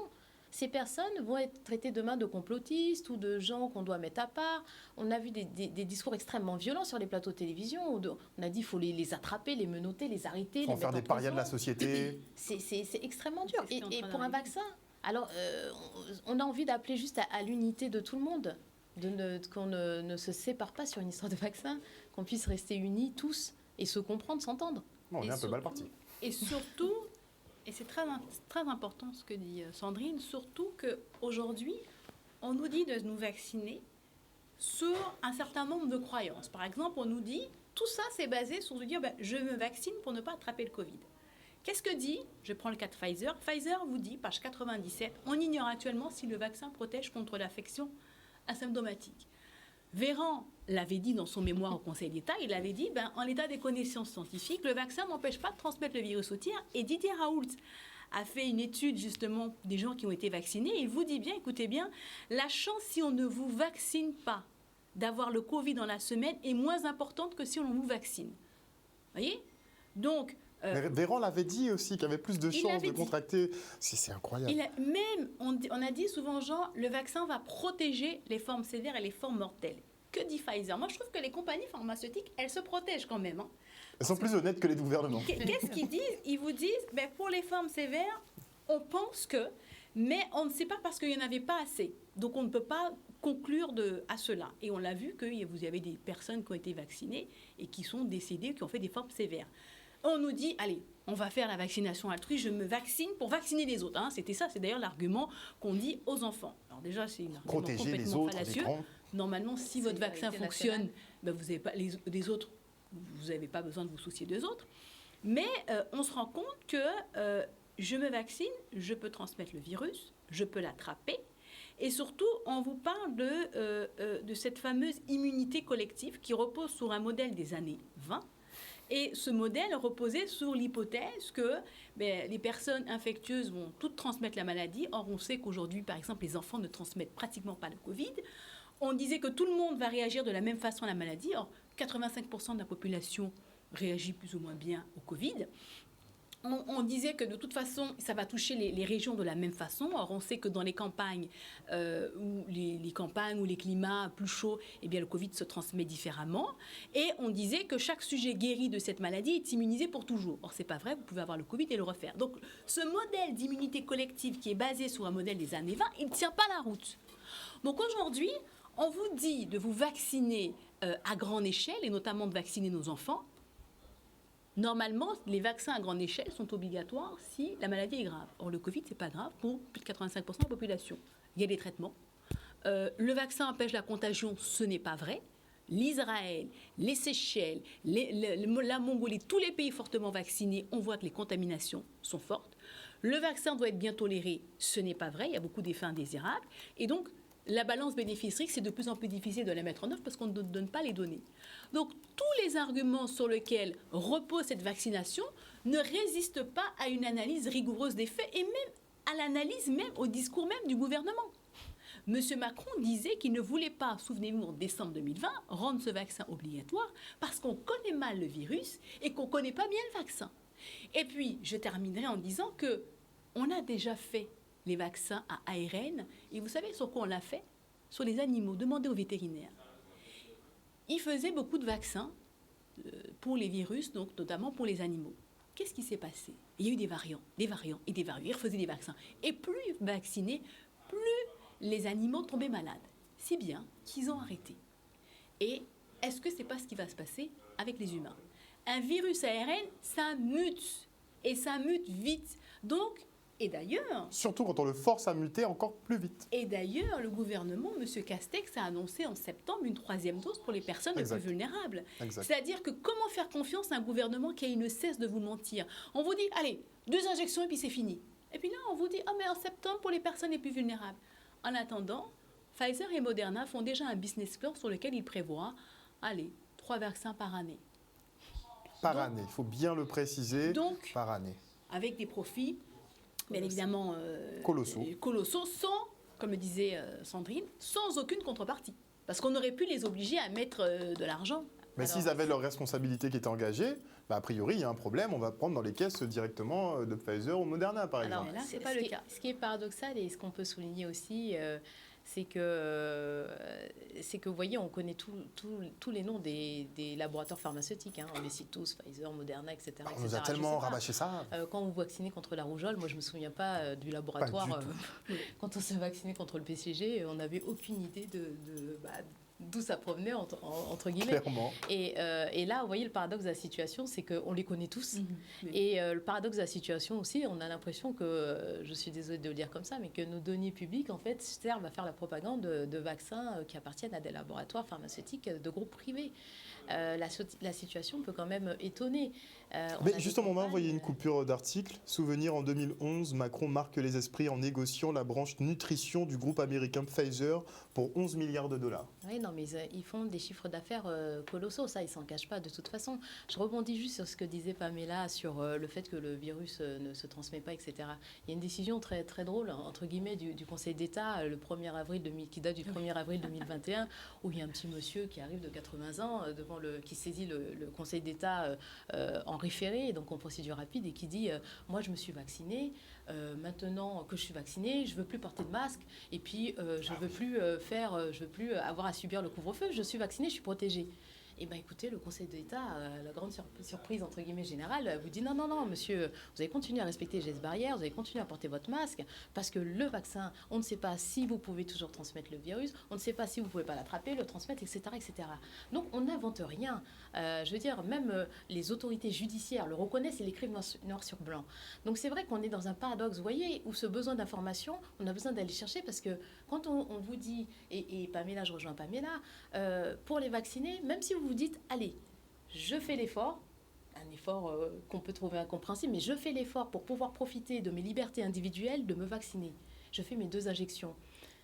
Ces personnes vont être traitées demain de complotistes ou de gens qu'on doit mettre à part. On a vu des discours extrêmement violents sur les plateaux de télévision. Où on a dit qu'il faut les attraper, les menotter, les arrêter, les mettre en prison. Faire des parias de la société. C'est extrêmement dur. Et pour un vaccin, alors on a envie d'appeler juste à l'unité de tout le monde, qu'on ne se sépare pas sur une histoire de vaccin, qu'on puisse rester unis tous et se comprendre, s'entendre. On est un peu mal parti. Et surtout... Et c'est très, très important ce que dit Sandrine, surtout qu'aujourd'hui, on nous dit de nous vacciner sur un certain nombre de croyances. Par exemple, on nous dit, tout ça c'est basé sur se dire, je me vaccine pour ne pas attraper le Covid. Qu'est-ce que dit, je prends le cas de Pfizer, Pfizer vous dit, page 97, on ignore actuellement si le vaccin protège contre l'affection asymptomatique. Véran l'avait dit dans son mémoire au Conseil d'État, il avait dit, en l'état des connaissances scientifiques, le vaccin n'empêche pas de transmettre le virus au tiers. Et Didier Raoult a fait une étude justement des gens qui ont été vaccinés. Il vous dit bien, écoutez bien, la chance si on ne vous vaccine pas d'avoir le Covid dans la semaine est moins importante que si on vous vaccine. Vous voyez? Donc... Véran l'avait dit aussi, qu'il y avait plus de chances de contracter. C'est incroyable. On a dit souvent, Jean, le vaccin va protéger les formes sévères et les formes mortelles. Que dit Pfizer? Moi, je trouve que les compagnies pharmaceutiques, elles se protègent quand même. Elles sont plus honnêtes que les gouvernements. Qu'est-ce qu'ils disent? Ils vous disent, pour les formes sévères, on pense que, mais on ne sait pas parce qu'il n'y en avait pas assez. Donc, on ne peut pas conclure à cela. Et on l'a vu que vous avez des personnes qui ont été vaccinées et qui sont décédées, qui ont fait des formes sévères. On nous dit, allez, on va faire la vaccination altruiste, je me vaccine pour vacciner les autres. C'était ça, c'est d'ailleurs l'argument qu'on dit aux enfants. Alors déjà, c'est un argument protéger les autres, fallacieux. Normalement, si votre vaccin fonctionne, vous n'avez pas les autres, vous n'avez pas besoin de vous soucier des autres. Mais on se rend compte que je me vaccine, je peux transmettre le virus, je peux l'attraper. Et surtout, on vous parle de cette fameuse immunité collective qui repose sur un modèle des années 20. Et ce modèle reposait sur l'hypothèse que les personnes infectieuses vont toutes transmettre la maladie. Or, on sait qu'aujourd'hui, par exemple, les enfants ne transmettent pratiquement pas le Covid. On disait que tout le monde va réagir de la même façon à la maladie. Or, 85% de la population réagit plus ou moins bien au Covid. On disait que de toute façon, ça va toucher les régions de la même façon. Or, on sait que dans les campagnes, ou les campagnes ou les climats plus chauds, le Covid se transmet différemment. Et on disait que chaque sujet guéri de cette maladie est immunisé pour toujours. Or, c'est pas vrai, vous pouvez avoir le Covid et le refaire. Donc, ce modèle d'immunité collective qui est basé sur un modèle des années 20, il ne tient pas la route. Donc, aujourd'hui, on vous dit de vous vacciner à grande échelle, et notamment de vacciner nos enfants. Normalement, les vaccins à grande échelle sont obligatoires si la maladie est grave. Or, le Covid, ce n'est pas grave pour plus de 85% de la population. Il y a des traitements. Le vaccin empêche la contagion, ce n'est pas vrai. L'Israël, les Seychelles, la Mongolie, tous les pays fortement vaccinés, on voit que les contaminations sont fortes. Le vaccin doit être bien toléré, ce n'est pas vrai. Il y a beaucoup d'effets indésirables. Et donc, la balance bénéfice-risque, c'est de plus en plus difficile de la mettre en œuvre parce qu'on ne donne pas les données. Donc, tous les arguments sur lesquels repose cette vaccination ne résistent pas à une analyse rigoureuse des faits et même à l'analyse, même au discours même du gouvernement. Monsieur Macron disait qu'il ne voulait pas, souvenez-vous, en décembre 2020, rendre ce vaccin obligatoire parce qu'on connaît mal le virus et qu'on ne connaît pas bien le vaccin. Et puis, je terminerai en disant que on a déjà fait les vaccins à ARN. Et vous savez sur quoi on l'a fait? Sur les animaux. Demandez aux vétérinaires. Ils faisaient beaucoup de vaccins pour les virus, donc notamment pour les animaux. Qu'est-ce qui s'est passé? Il y a eu des variants. Ils refaisaient des vaccins. Et plus vaccinés, plus les animaux tombaient malades. Si bien qu'ils ont arrêté. Et est-ce que ce n'est pas ce qui va se passer avec les humains? Un virus ARN, ça mute. Et ça mute vite. Donc, et d'ailleurs... Surtout quand on le force à muter encore plus vite. Et d'ailleurs, le gouvernement, M. Castex, a annoncé en septembre une 3e dose pour les personnes les plus vulnérables. C'est-à-dire que comment faire confiance à un gouvernement qui ne cesse de vous mentir? On vous dit, allez, 2 injections et puis c'est fini. Et puis là, on vous dit, ah mais en septembre pour les personnes les plus vulnérables. En attendant, Pfizer et Moderna font déjà un business plan sur lequel ils prévoient, allez, 3 vaccins par année. Par année, il faut bien le préciser, donc, par année. Avec des profits, bien évidemment, colossaux, sans, comme le disait Sandrine, sans aucune contrepartie. Parce qu'on aurait pu les obliger à mettre de l'argent. Mais s'ils avaient leur responsabilité qui était engagée, a priori, il y a un problème, on va prendre dans les caisses directement de Pfizer ou Moderna, par exemple. Alors là, c'est pas le cas. Ce qui est paradoxal et ce qu'on peut souligner aussi, c'est que, vous voyez, on connaît tous les noms des laboratoires pharmaceutiques. On les cite tous, Pfizer, Moderna, etc. On nous a tellement rabâché ça. Quand vous vaccinez contre la rougeole, moi je ne me souviens pas du laboratoire. Quand on s'est vacciné contre le PCG, on n'avait aucune idée d'où ça provenait, entre guillemets. Clairement. Et là, vous voyez, le paradoxe de la situation, c'est qu'on les connaît tous. Et le paradoxe de la situation aussi, on a l'impression que, je suis désolée de le dire comme ça, mais que nos données publiques, en fait, servent à faire la propagande de vaccins qui appartiennent à des laboratoires pharmaceutiques de groupes privés. La situation peut quand même étonner. Mais juste au moment, vous voyez une coupure d'article. Souvenir, en 2011, Macron marque les esprits en négociant la branche nutrition du groupe américain Pfizer pour 11 milliards de dollars. Oui, non, mais ils font des chiffres d'affaires colossaux, ça, ils ne s'en cachent pas de toute façon. Je rebondis juste sur ce que disait Pamela, sur le fait que le virus ne se transmet pas, etc. Il y a une décision très, très drôle, entre guillemets, du Conseil d'État, qui date du 1er avril 2021, où il y a un petit monsieur qui arrive de 80 ans, qui saisit le Conseil d'État en référé, donc en procédure rapide, et qui dit moi je me suis vacciné, maintenant que je suis vacciné, je veux plus porter de masque, et puis je veux plus avoir à subir le couvre-feu, je suis vacciné, je suis protégé. Eh bien, écoutez, le Conseil d'État, la grande surprise, entre guillemets, générale, vous dit non, monsieur, vous allez continuer à respecter les gestes barrières, vous allez continuer à porter votre masque, parce que le vaccin, on ne sait pas si vous pouvez toujours transmettre le virus, on ne sait pas si vous ne pouvez pas l'attraper, le transmettre, etc., etc. Donc, on n'invente rien. Je veux dire, même les autorités judiciaires le reconnaissent et l'écrivent noir sur blanc. Donc, c'est vrai qu'on est dans un paradoxe, vous voyez, où ce besoin d'information, on a besoin d'aller chercher, parce que quand on vous dit, et Pamela, je rejoins Pamela, pour les vacciner, même si vous dites, allez, je fais l'effort, un effort qu'on peut trouver incompréhensible, mais je fais l'effort pour pouvoir profiter de mes libertés individuelles, de me vacciner. Je fais mes 2 injections.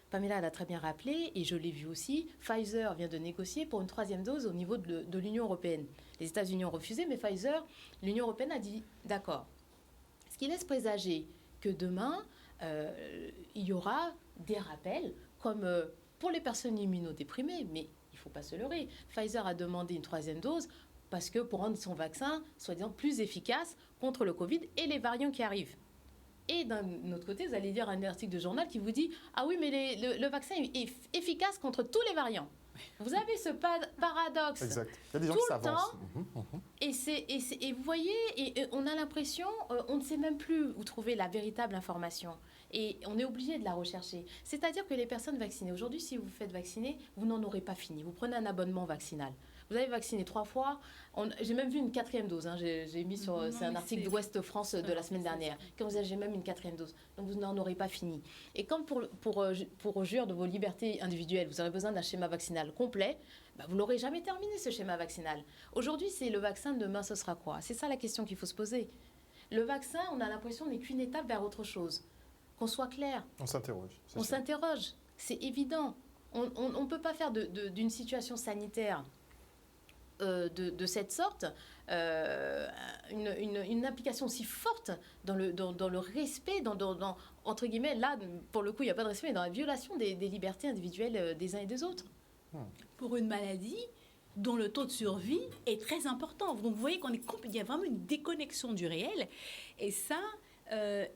Pamela l'a très bien rappelé, et je l'ai vu aussi, Pfizer vient de négocier pour une 3e dose au niveau de l'Union européenne. Les États-Unis ont refusé, mais Pfizer, l'Union européenne a dit d'accord. Ce qui laisse présager que demain, il y aura des rappels, comme pour les personnes immunodéprimées, mais il ne faut pas se leurrer. Pfizer a demandé une 3e dose parce que pour rendre son vaccin, soi-disant, plus efficace contre le Covid et les variants qui arrivent. Et d'un autre côté, vous allez lire un article de journal qui vous dit « Ah oui, mais le vaccin est efficace contre tous les variants ». Vous avez ce paradoxe exact. Il y a des gens tout qui le temps. Et vous voyez, et on a l'impression, on ne sait même plus où trouver la véritable information. Et on est obligé de la rechercher. C'est-à-dire que les personnes vaccinées, aujourd'hui, si vous vous faites vacciner, vous n'en aurez pas fini. Vous prenez un abonnement vaccinal. Vous avez vacciné 3 fois. J'ai même vu une 4e dose. J'ai mis sur... C'est un article d'Ouest France de la semaine dernière. Quand vous avez, j'ai même une 4e dose. Donc vous n'en aurez pas fini. Et comme pour jouir de vos libertés individuelles, vous aurez besoin d'un schéma vaccinal complet, vous n'aurez jamais terminé ce schéma vaccinal. Aujourd'hui, c'est le vaccin, demain, ce sera quoi? C'est ça la question qu'il faut se poser. Le vaccin, on a l'impression, n'est qu'une étape vers autre chose. Qu'on soit clair. On s'interroge. On s'interroge. C'est évident. On ne peut pas faire d'une situation sanitaire de cette sorte une application aussi forte dans le respect, entre guillemets, là, pour le coup, il n'y a pas de respect, mais dans la violation des libertés individuelles des uns et des autres. Pour une maladie dont le taux de survie est très important. Donc, vous voyez qu'il y a vraiment une déconnexion du réel. Et ça,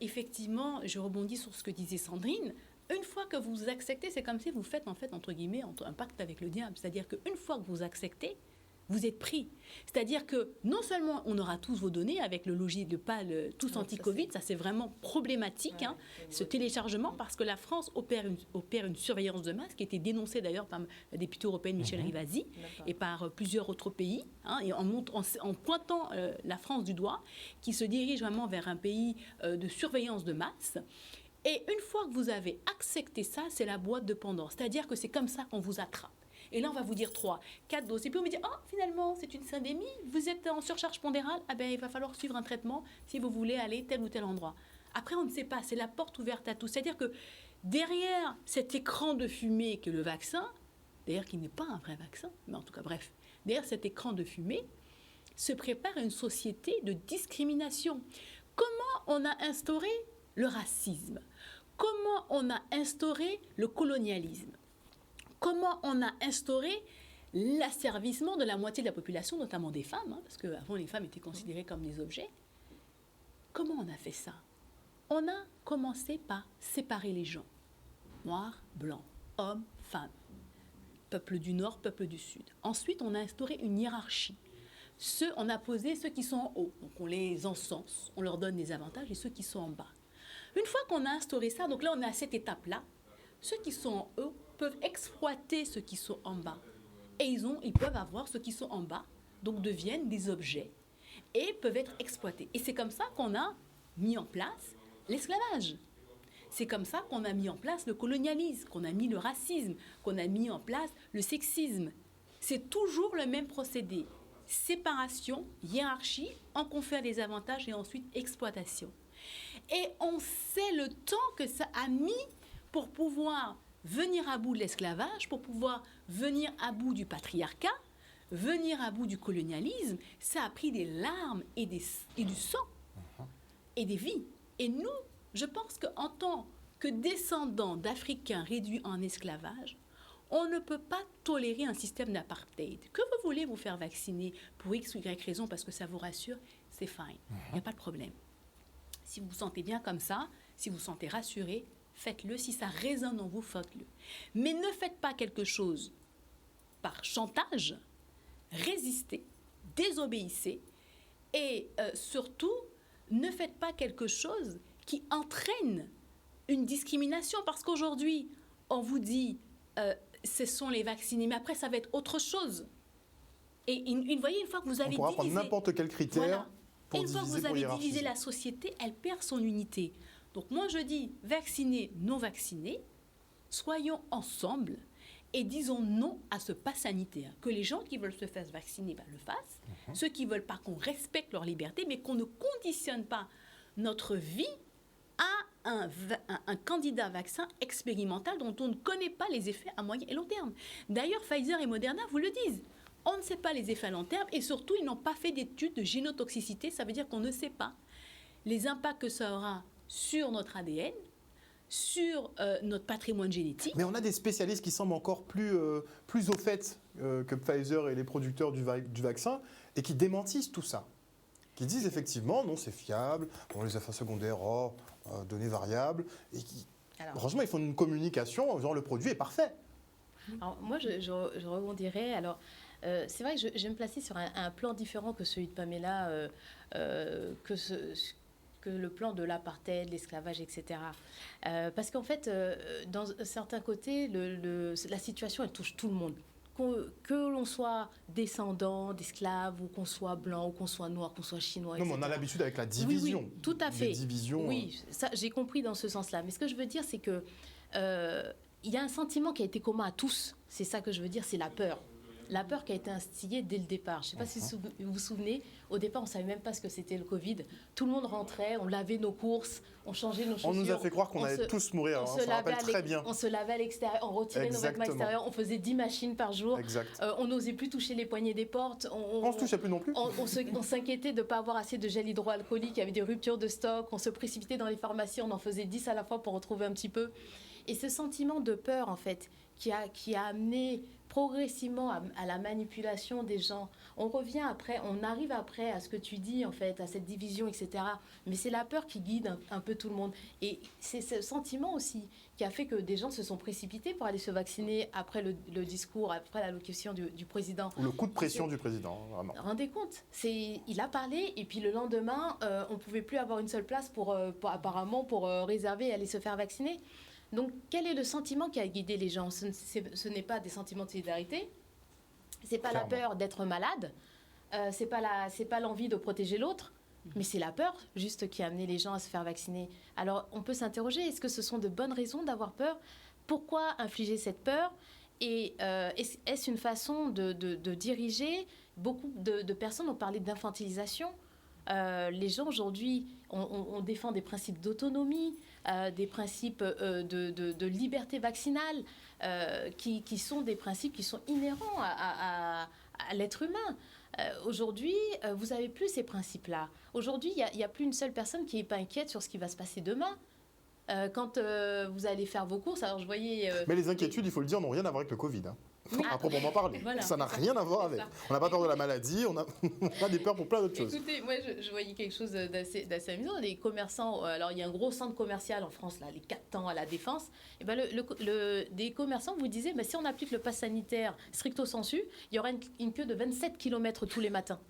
effectivement, je rebondis sur ce que disait Sandrine. Une fois que vous acceptez, c'est comme si vous faites, en fait, entre guillemets, un pacte avec le diable. C'est-à-dire qu'une fois que vous acceptez, vous êtes pris. C'est-à-dire que non seulement on aura tous vos données avec le logiciel de PAL, tous anti-Covid, ça c'est vraiment problématique, ce téléchargement, parce que la France opère une surveillance de masse qui a été dénoncée d'ailleurs par la députée européenne Michel Rivasi et par plusieurs autres pays, et en pointant la France du doigt, qui se dirige vraiment vers un pays de surveillance de masse. Et une fois que vous avez accepté ça, c'est la boîte de Pandore. C'est-à-dire que c'est comme ça qu'on vous attrape. Et là, on va vous dire 3, 4 doses. Et puis on va dire, finalement, c'est une syndémie, vous êtes en surcharge pondérale, il va falloir suivre un traitement si vous voulez aller tel ou tel endroit. Après, on ne sait pas, c'est la porte ouverte à tout. C'est-à-dire que derrière cet écran de fumée qu'est le vaccin, d'ailleurs qui n'est pas un vrai vaccin, mais en tout cas, bref, derrière cet écran de fumée, se prépare une société de discrimination. Comment on a instauré le racisme? Comment on a instauré le colonialisme? Comment on a instauré l'asservissement de la moitié de la population, notamment des femmes, parce qu'avant les femmes étaient considérées comme des objets. Comment on a fait ça? On a commencé par séparer les gens. Noirs, blancs, hommes, femmes. Peuple du Nord, peuple du Sud. Ensuite, on a instauré une hiérarchie. On a posé ceux qui sont en haut. Donc on les encense, on leur donne des avantages, et ceux qui sont en bas. Une fois qu'on a instauré ça, donc là on est à cette étape-là, ceux qui sont en haut peuvent exploiter ceux qui sont en bas. Et ils peuvent avoir ceux qui sont en bas, donc deviennent des objets, et peuvent être exploités. Et c'est comme ça qu'on a mis en place l'esclavage. C'est comme ça qu'on a mis en place le colonialisme, qu'on a mis le racisme, qu'on a mis en place le sexisme. C'est toujours le même procédé. Séparation, hiérarchie, on confère des avantages et ensuite exploitation. Et on sait le temps que ça a mis pour pouvoir venir à bout de l'esclavage, pour pouvoir venir à bout du patriarcat, venir à bout du colonialisme. Ça a pris des larmes et du sang et des vies. Et nous, je pense qu'en tant que descendants d'Africains réduits en esclavage, on ne peut pas tolérer un système d'apartheid. Que vous voulez vous faire vacciner pour X ou Y raison parce que ça vous rassure, c'est fine. Il n'y a pas de problème. Si vous vous sentez bien comme ça, si vous vous sentez rassuré, faites-le. Si ça résonne en vous, faites-le. Mais ne faites pas quelque chose par chantage, résistez, désobéissez et surtout, ne faites pas quelque chose qui entraîne une discrimination. Parce qu'aujourd'hui, on vous dit ce sont les vaccinés, mais après, ça va être autre chose. Et vous voyez, une fois que vous avez on pourra prendre n'importe quel critère. Voilà. Pour et une fois que vous avez divisé la société, elle perd son unité. Donc moi je dis, vaccinés, non vaccinés, soyons ensemble et disons non à ce pass sanitaire. Que les gens qui veulent se faire vacciner le fassent, ceux qui ne veulent pas qu'on respecte leur liberté, mais qu'on ne conditionne pas notre vie à un candidat vaccin expérimental dont on ne connaît pas les effets à moyen et long terme. D'ailleurs, Pfizer et Moderna vous le disent. On ne sait pas les effets à long terme et surtout, ils n'ont pas fait d'études de génotoxicité. Ça veut dire qu'on ne sait pas les impacts que ça aura sur notre ADN, sur notre patrimoine génétique. Mais on a des spécialistes qui semblent encore plus au fait que Pfizer et les producteurs du vaccin et qui démentissent tout ça. Qui disent effectivement, non, c'est fiable, bon, les effets secondaires, données variables, et franchement, ils font une communication en disant le produit est parfait. Alors, moi, je rebondirais. Alors, c'est vrai que je vais me placer sur un plan différent que celui de Pamela, que le plan de l'apartheid, l'esclavage, etc. Parce qu'en fait, dans certains côtés, la situation, elle touche tout le monde. Que l'on soit descendant d'esclaves, ou qu'on soit blanc, ou qu'on soit noir, qu'on soit chinois, etc. Non, mais on a l'habitude avec la division. Oui, tout à fait. Les divisions, oui, ça, j'ai compris dans ce sens-là. Mais ce que je veux dire, c'est que il y a un sentiment qui a été commun à tous. C'est ça que je veux dire, c'est la peur. la peur qui a été instillée dès le départ. Je ne sais pas si vous vous souvenez, au départ, on ne savait même pas ce que c'était le Covid. Tout le monde rentrait, on lavait nos courses, on changeait nos chaussures. On nous a fait croire qu'on allait tous mourir, on se rappelle très bien. On se lavait à l'extérieur, on retirait nos vêtements extérieurs, on faisait 10 machines par jour. On n'osait plus toucher les poignées des portes. On se touchait plus non plus. On s'inquiétait de ne pas avoir assez de gel hydroalcoolique, il y avait des ruptures de stock, on se précipitait dans les pharmacies, on en faisait 10 à la fois pour retrouver un petit peu. Et ce sentiment de peur, en fait, qui a amené progressivement à la manipulation des gens. On arrive après à ce que tu dis, en fait, à cette division, etc. Mais c'est la peur qui guide un peu tout le monde. Et c'est ce sentiment aussi qui a fait que des gens se sont précipités pour aller se vacciner après le discours, après l'allocution du président. Ou le coup de pression du président, vraiment. Rendez compte, il a parlé et puis le lendemain, on ne pouvait plus avoir une seule place apparemment pour réserver et aller se faire vacciner. Donc, quel est le sentiment qui a guidé les gens ? Ce n'est pas des sentiments de solidarité, ce n'est pas la peur d'être malade, ce n'est pas l'envie de protéger l'autre, mais c'est la peur juste qui a amené les gens à se faire vacciner. Alors, on peut s'interroger, est-ce que ce sont de bonnes raisons d'avoir peur ? Pourquoi infliger cette peur ? Et est-ce une façon de diriger ? Beaucoup de personnes ont parlé d'infantilisation. Les gens aujourd'hui, on défend des principes d'autonomie, des principes de liberté vaccinale, qui sont des principes qui sont inhérents à l'être humain. Aujourd'hui, vous n'avez plus ces principes-là. Aujourd'hui, il n'y a plus une seule personne qui n'est pas inquiète sur ce qui va se passer demain. Quand vous allez faire vos courses, alors je voyais... Mais les inquiétudes, il faut le dire, n'ont rien à voir avec le Covid. À proprement parler. Voilà, ça n'a rien à voir avec. On n'a pas peur de la maladie, on a des peurs pour plein d'autres choses. Écoutez, moi je voyais quelque chose d'assez amusant. Les commerçants, alors il y a un gros centre commercial en France, là, les 4 temps à la Défense. Et ben des commerçants vous disaient, si on applique le pass sanitaire stricto sensu, il y aura une queue de 27 km tous les matins,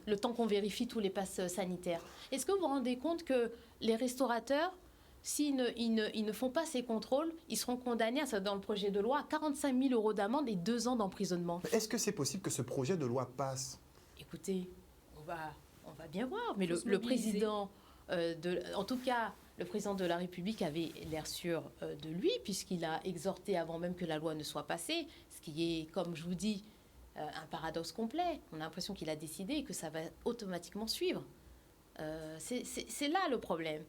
le temps qu'on vérifie tous les passes sanitaires. Est-ce que vous vous rendez compte que les restaurateurs, s'ils ne font pas ces contrôles, ils seront condamnés, dans le projet de loi, à 45 000 € d'amende et 2 ans d'emprisonnement. Mais est-ce que c'est possible que ce projet de loi passe ? Écoutez, on va bien voir. Mais le président, en tout cas, le président de la République avait l'air sûr de lui, puisqu'il a exhorté avant même que la loi ne soit passée, ce qui est, comme je vous dis, un paradoxe complet. On a l'impression qu'il a décidé et que ça va automatiquement suivre. C'est là le problème.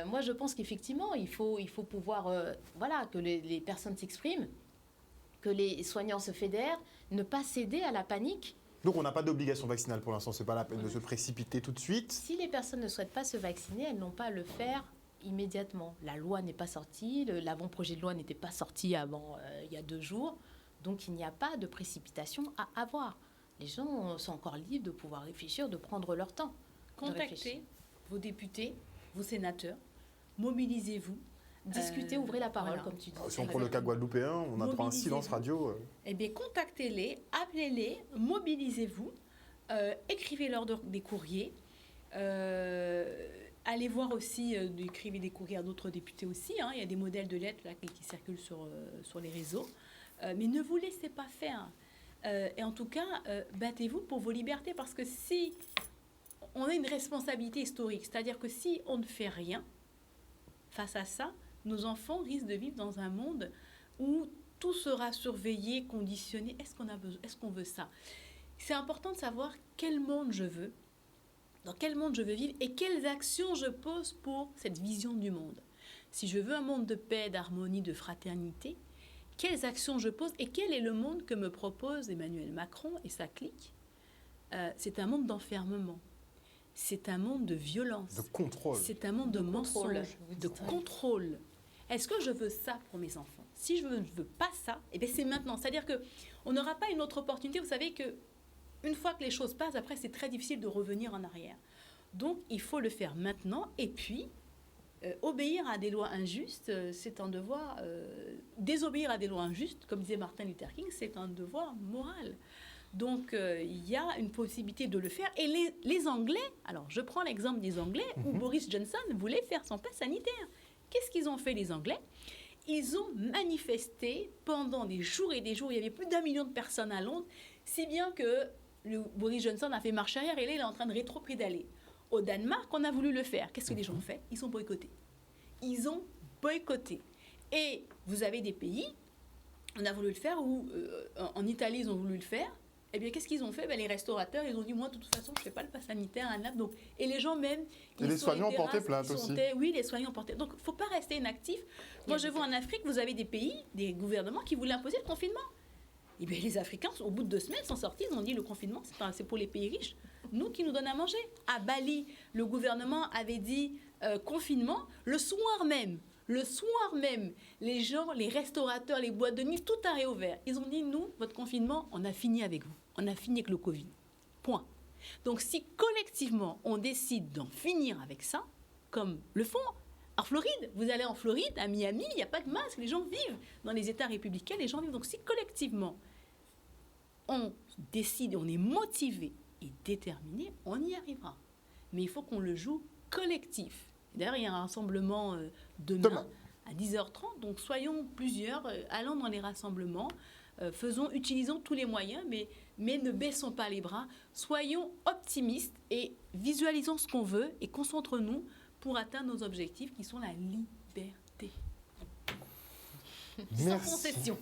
Moi, je pense qu'effectivement, il faut pouvoir, que les personnes s'expriment, que les soignants se fédèrent, ne pas céder à la panique. Donc, on n'a pas d'obligation vaccinale pour l'instant, c'est pas la peine de se précipiter tout de suite. Si les personnes ne souhaitent pas se vacciner, elles n'ont pas à le faire immédiatement. La loi n'est pas sortie, l'avant-projet de loi n'était pas sorti avant il y a 2 jours, donc il n'y a pas de précipitation à avoir. Les gens sont encore libres de pouvoir réfléchir, de prendre leur temps. Contactez vos députés, vos sénateurs, mobilisez-vous. Discutez, ouvrez la parole, comme tu dis. Si on prend le cas guadeloupéen, on a droit à un silence radio. Eh bien, contactez-les, appelez-les, mobilisez-vous, écrivez-leur des courriers. Allez voir aussi, écrivez des courriers à d'autres députés aussi. Il y a des modèles de lettres là, qui circulent sur les réseaux. Mais ne vous laissez pas faire. Et en tout cas, battez-vous pour vos libertés, parce que si on a une responsabilité historique, c'est-à-dire que si on ne fait rien face à ça, nos enfants risquent de vivre dans un monde où tout sera surveillé, conditionné. Est-ce qu'on veut ça ? C'est important de savoir quel monde je veux, dans quel monde je veux vivre et quelles actions je pose pour cette vision du monde. Si je veux un monde de paix, d'harmonie, de fraternité, quelles actions je pose et quel est le monde que me propose Emmanuel Macron et sa clique ? C'est un monde d'enfermement. C'est un monde de violence. De contrôle. C'est un monde de mensonge, de contrôle. Est-ce que je veux ça pour mes enfants ? Si je ne veux pas ça, eh bien c'est maintenant. C'est-à-dire qu'on n'aura pas une autre opportunité. Vous savez qu'une fois que les choses passent, après, c'est très difficile de revenir en arrière. Donc, il faut le faire maintenant. Et puis, obéir à des lois injustes, c'est un devoir. Désobéir à des lois injustes, comme disait Martin Luther King, c'est un devoir moral. Donc, il y a une possibilité de le faire. Et les Anglais, alors je prends l'exemple des Anglais, où Boris Johnson voulait faire son pass sanitaire. Qu'est-ce qu'ils ont fait, les Anglais ? Ils ont manifesté pendant des jours et des jours. Il y avait plus d'1 million de personnes à Londres, si bien que Boris Johnson a fait marche arrière et là, il est en train de rétro-pédaler. Au Danemark, on a voulu le faire. Qu'est-ce que les gens ont fait ? Ils ont boycotté. Ils ont boycotté. Et vous avez des pays on a voulu le faire, ou en Italie, ils ont voulu le faire. Eh bien, qu'est-ce qu'ils ont fait? Les restaurateurs, ils ont dit, moi, de toute façon, je ne fais pas le pass sanitaire à Naples. Donc, et les gens même... Et les soignants ont porté plainte aussi. Oui, les soignants ont porté... Donc, il ne faut pas rester inactif. Moi, je vois en Afrique, vous avez des pays, des gouvernements qui voulaient imposer le confinement. Eh bien, les Africains, au bout de 2 semaines, sont sortis, ils ont dit, le confinement, c'est pour les pays riches. Nous qui nous donnent à manger. À Bali, le gouvernement avait dit confinement. Le soir même, les gens, les restaurateurs, les boîtes de nuit, tout a réouvert. Ils ont dit, nous, votre confinement, on a fini avec vous. On a fini avec le Covid. Point. Donc, si collectivement, on décide d'en finir avec ça, comme le font en Floride, vous allez en Floride, à Miami, il n'y a pas de masque, les gens vivent. Dans les États républicains, les gens vivent. Donc, si collectivement, on décide, on est motivé et déterminé, on y arrivera. Mais il faut qu'on le joue collectif. D'ailleurs, il y a un rassemblement demain à 10h30. Donc, soyons plusieurs, allons dans les rassemblements, utilisons tous les moyens, mais ne baissons pas les bras. Soyons optimistes et visualisons ce qu'on veut et concentrons-nous pour atteindre nos objectifs qui sont la liberté. Merci. Sans concession.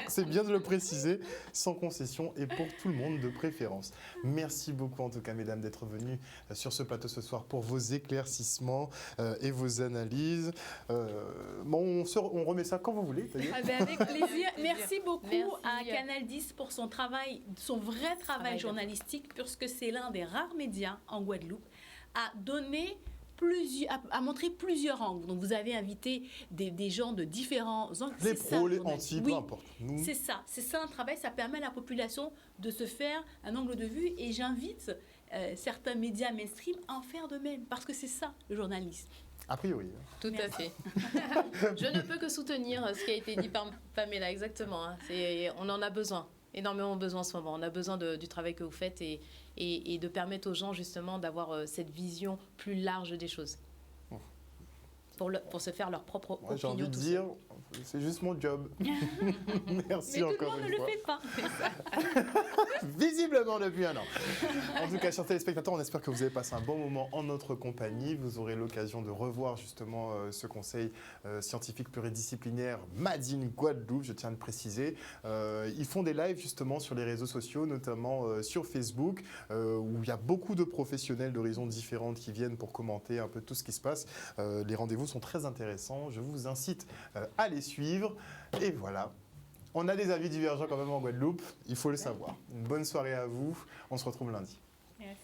C'est bien de le préciser, sans concession et pour tout le monde de préférence. Merci beaucoup en tout cas, mesdames, d'être venues sur ce plateau ce soir pour vos éclaircissements et vos analyses. On remet ça quand vous voulez. Avec plaisir. Merci beaucoup à Canal 10 pour son vrai travail journalistique, puisque c'est l'un des rares médias en Guadeloupe à montrer plusieurs angles. Donc, vous avez invité des gens de différents angles. Les pros, les anti, peu importe. C'est ça un travail. Ça permet à la population de se faire un angle de vue. Et j'invite certains médias mainstream à en faire de même. Parce que c'est ça, le journalisme. A priori. Tout à fait. Je ne peux que soutenir ce qui a été dit par Pamela, exactement. On en a besoin, énormément besoin en ce moment. On a besoin du travail que vous faites et de permettre aux gens justement d'avoir cette vision plus large des choses. Pour se faire leur propre opinion. J'ai envie de dire, c'est juste mon job. Merci encore une fois. Mais tout le monde ne le fait pas. Visiblement depuis un an. En tout cas, chers téléspectateurs, on espère que vous avez passé un bon moment en notre compagnie. Vous aurez l'occasion de revoir justement ce conseil scientifique pluridisciplinaire Made in Guadeloupe, je tiens à le préciser. Ils font des lives justement sur les réseaux sociaux, notamment sur Facebook, où il y a beaucoup de professionnels d'horizons différentes qui viennent pour commenter un peu tout ce qui se passe. Les rendez-vous sont très intéressants. Je vous incite à les suivre. Et voilà. On a des avis divergents quand même en Guadeloupe. Il faut le savoir. Une bonne soirée à vous. On se retrouve lundi. Merci.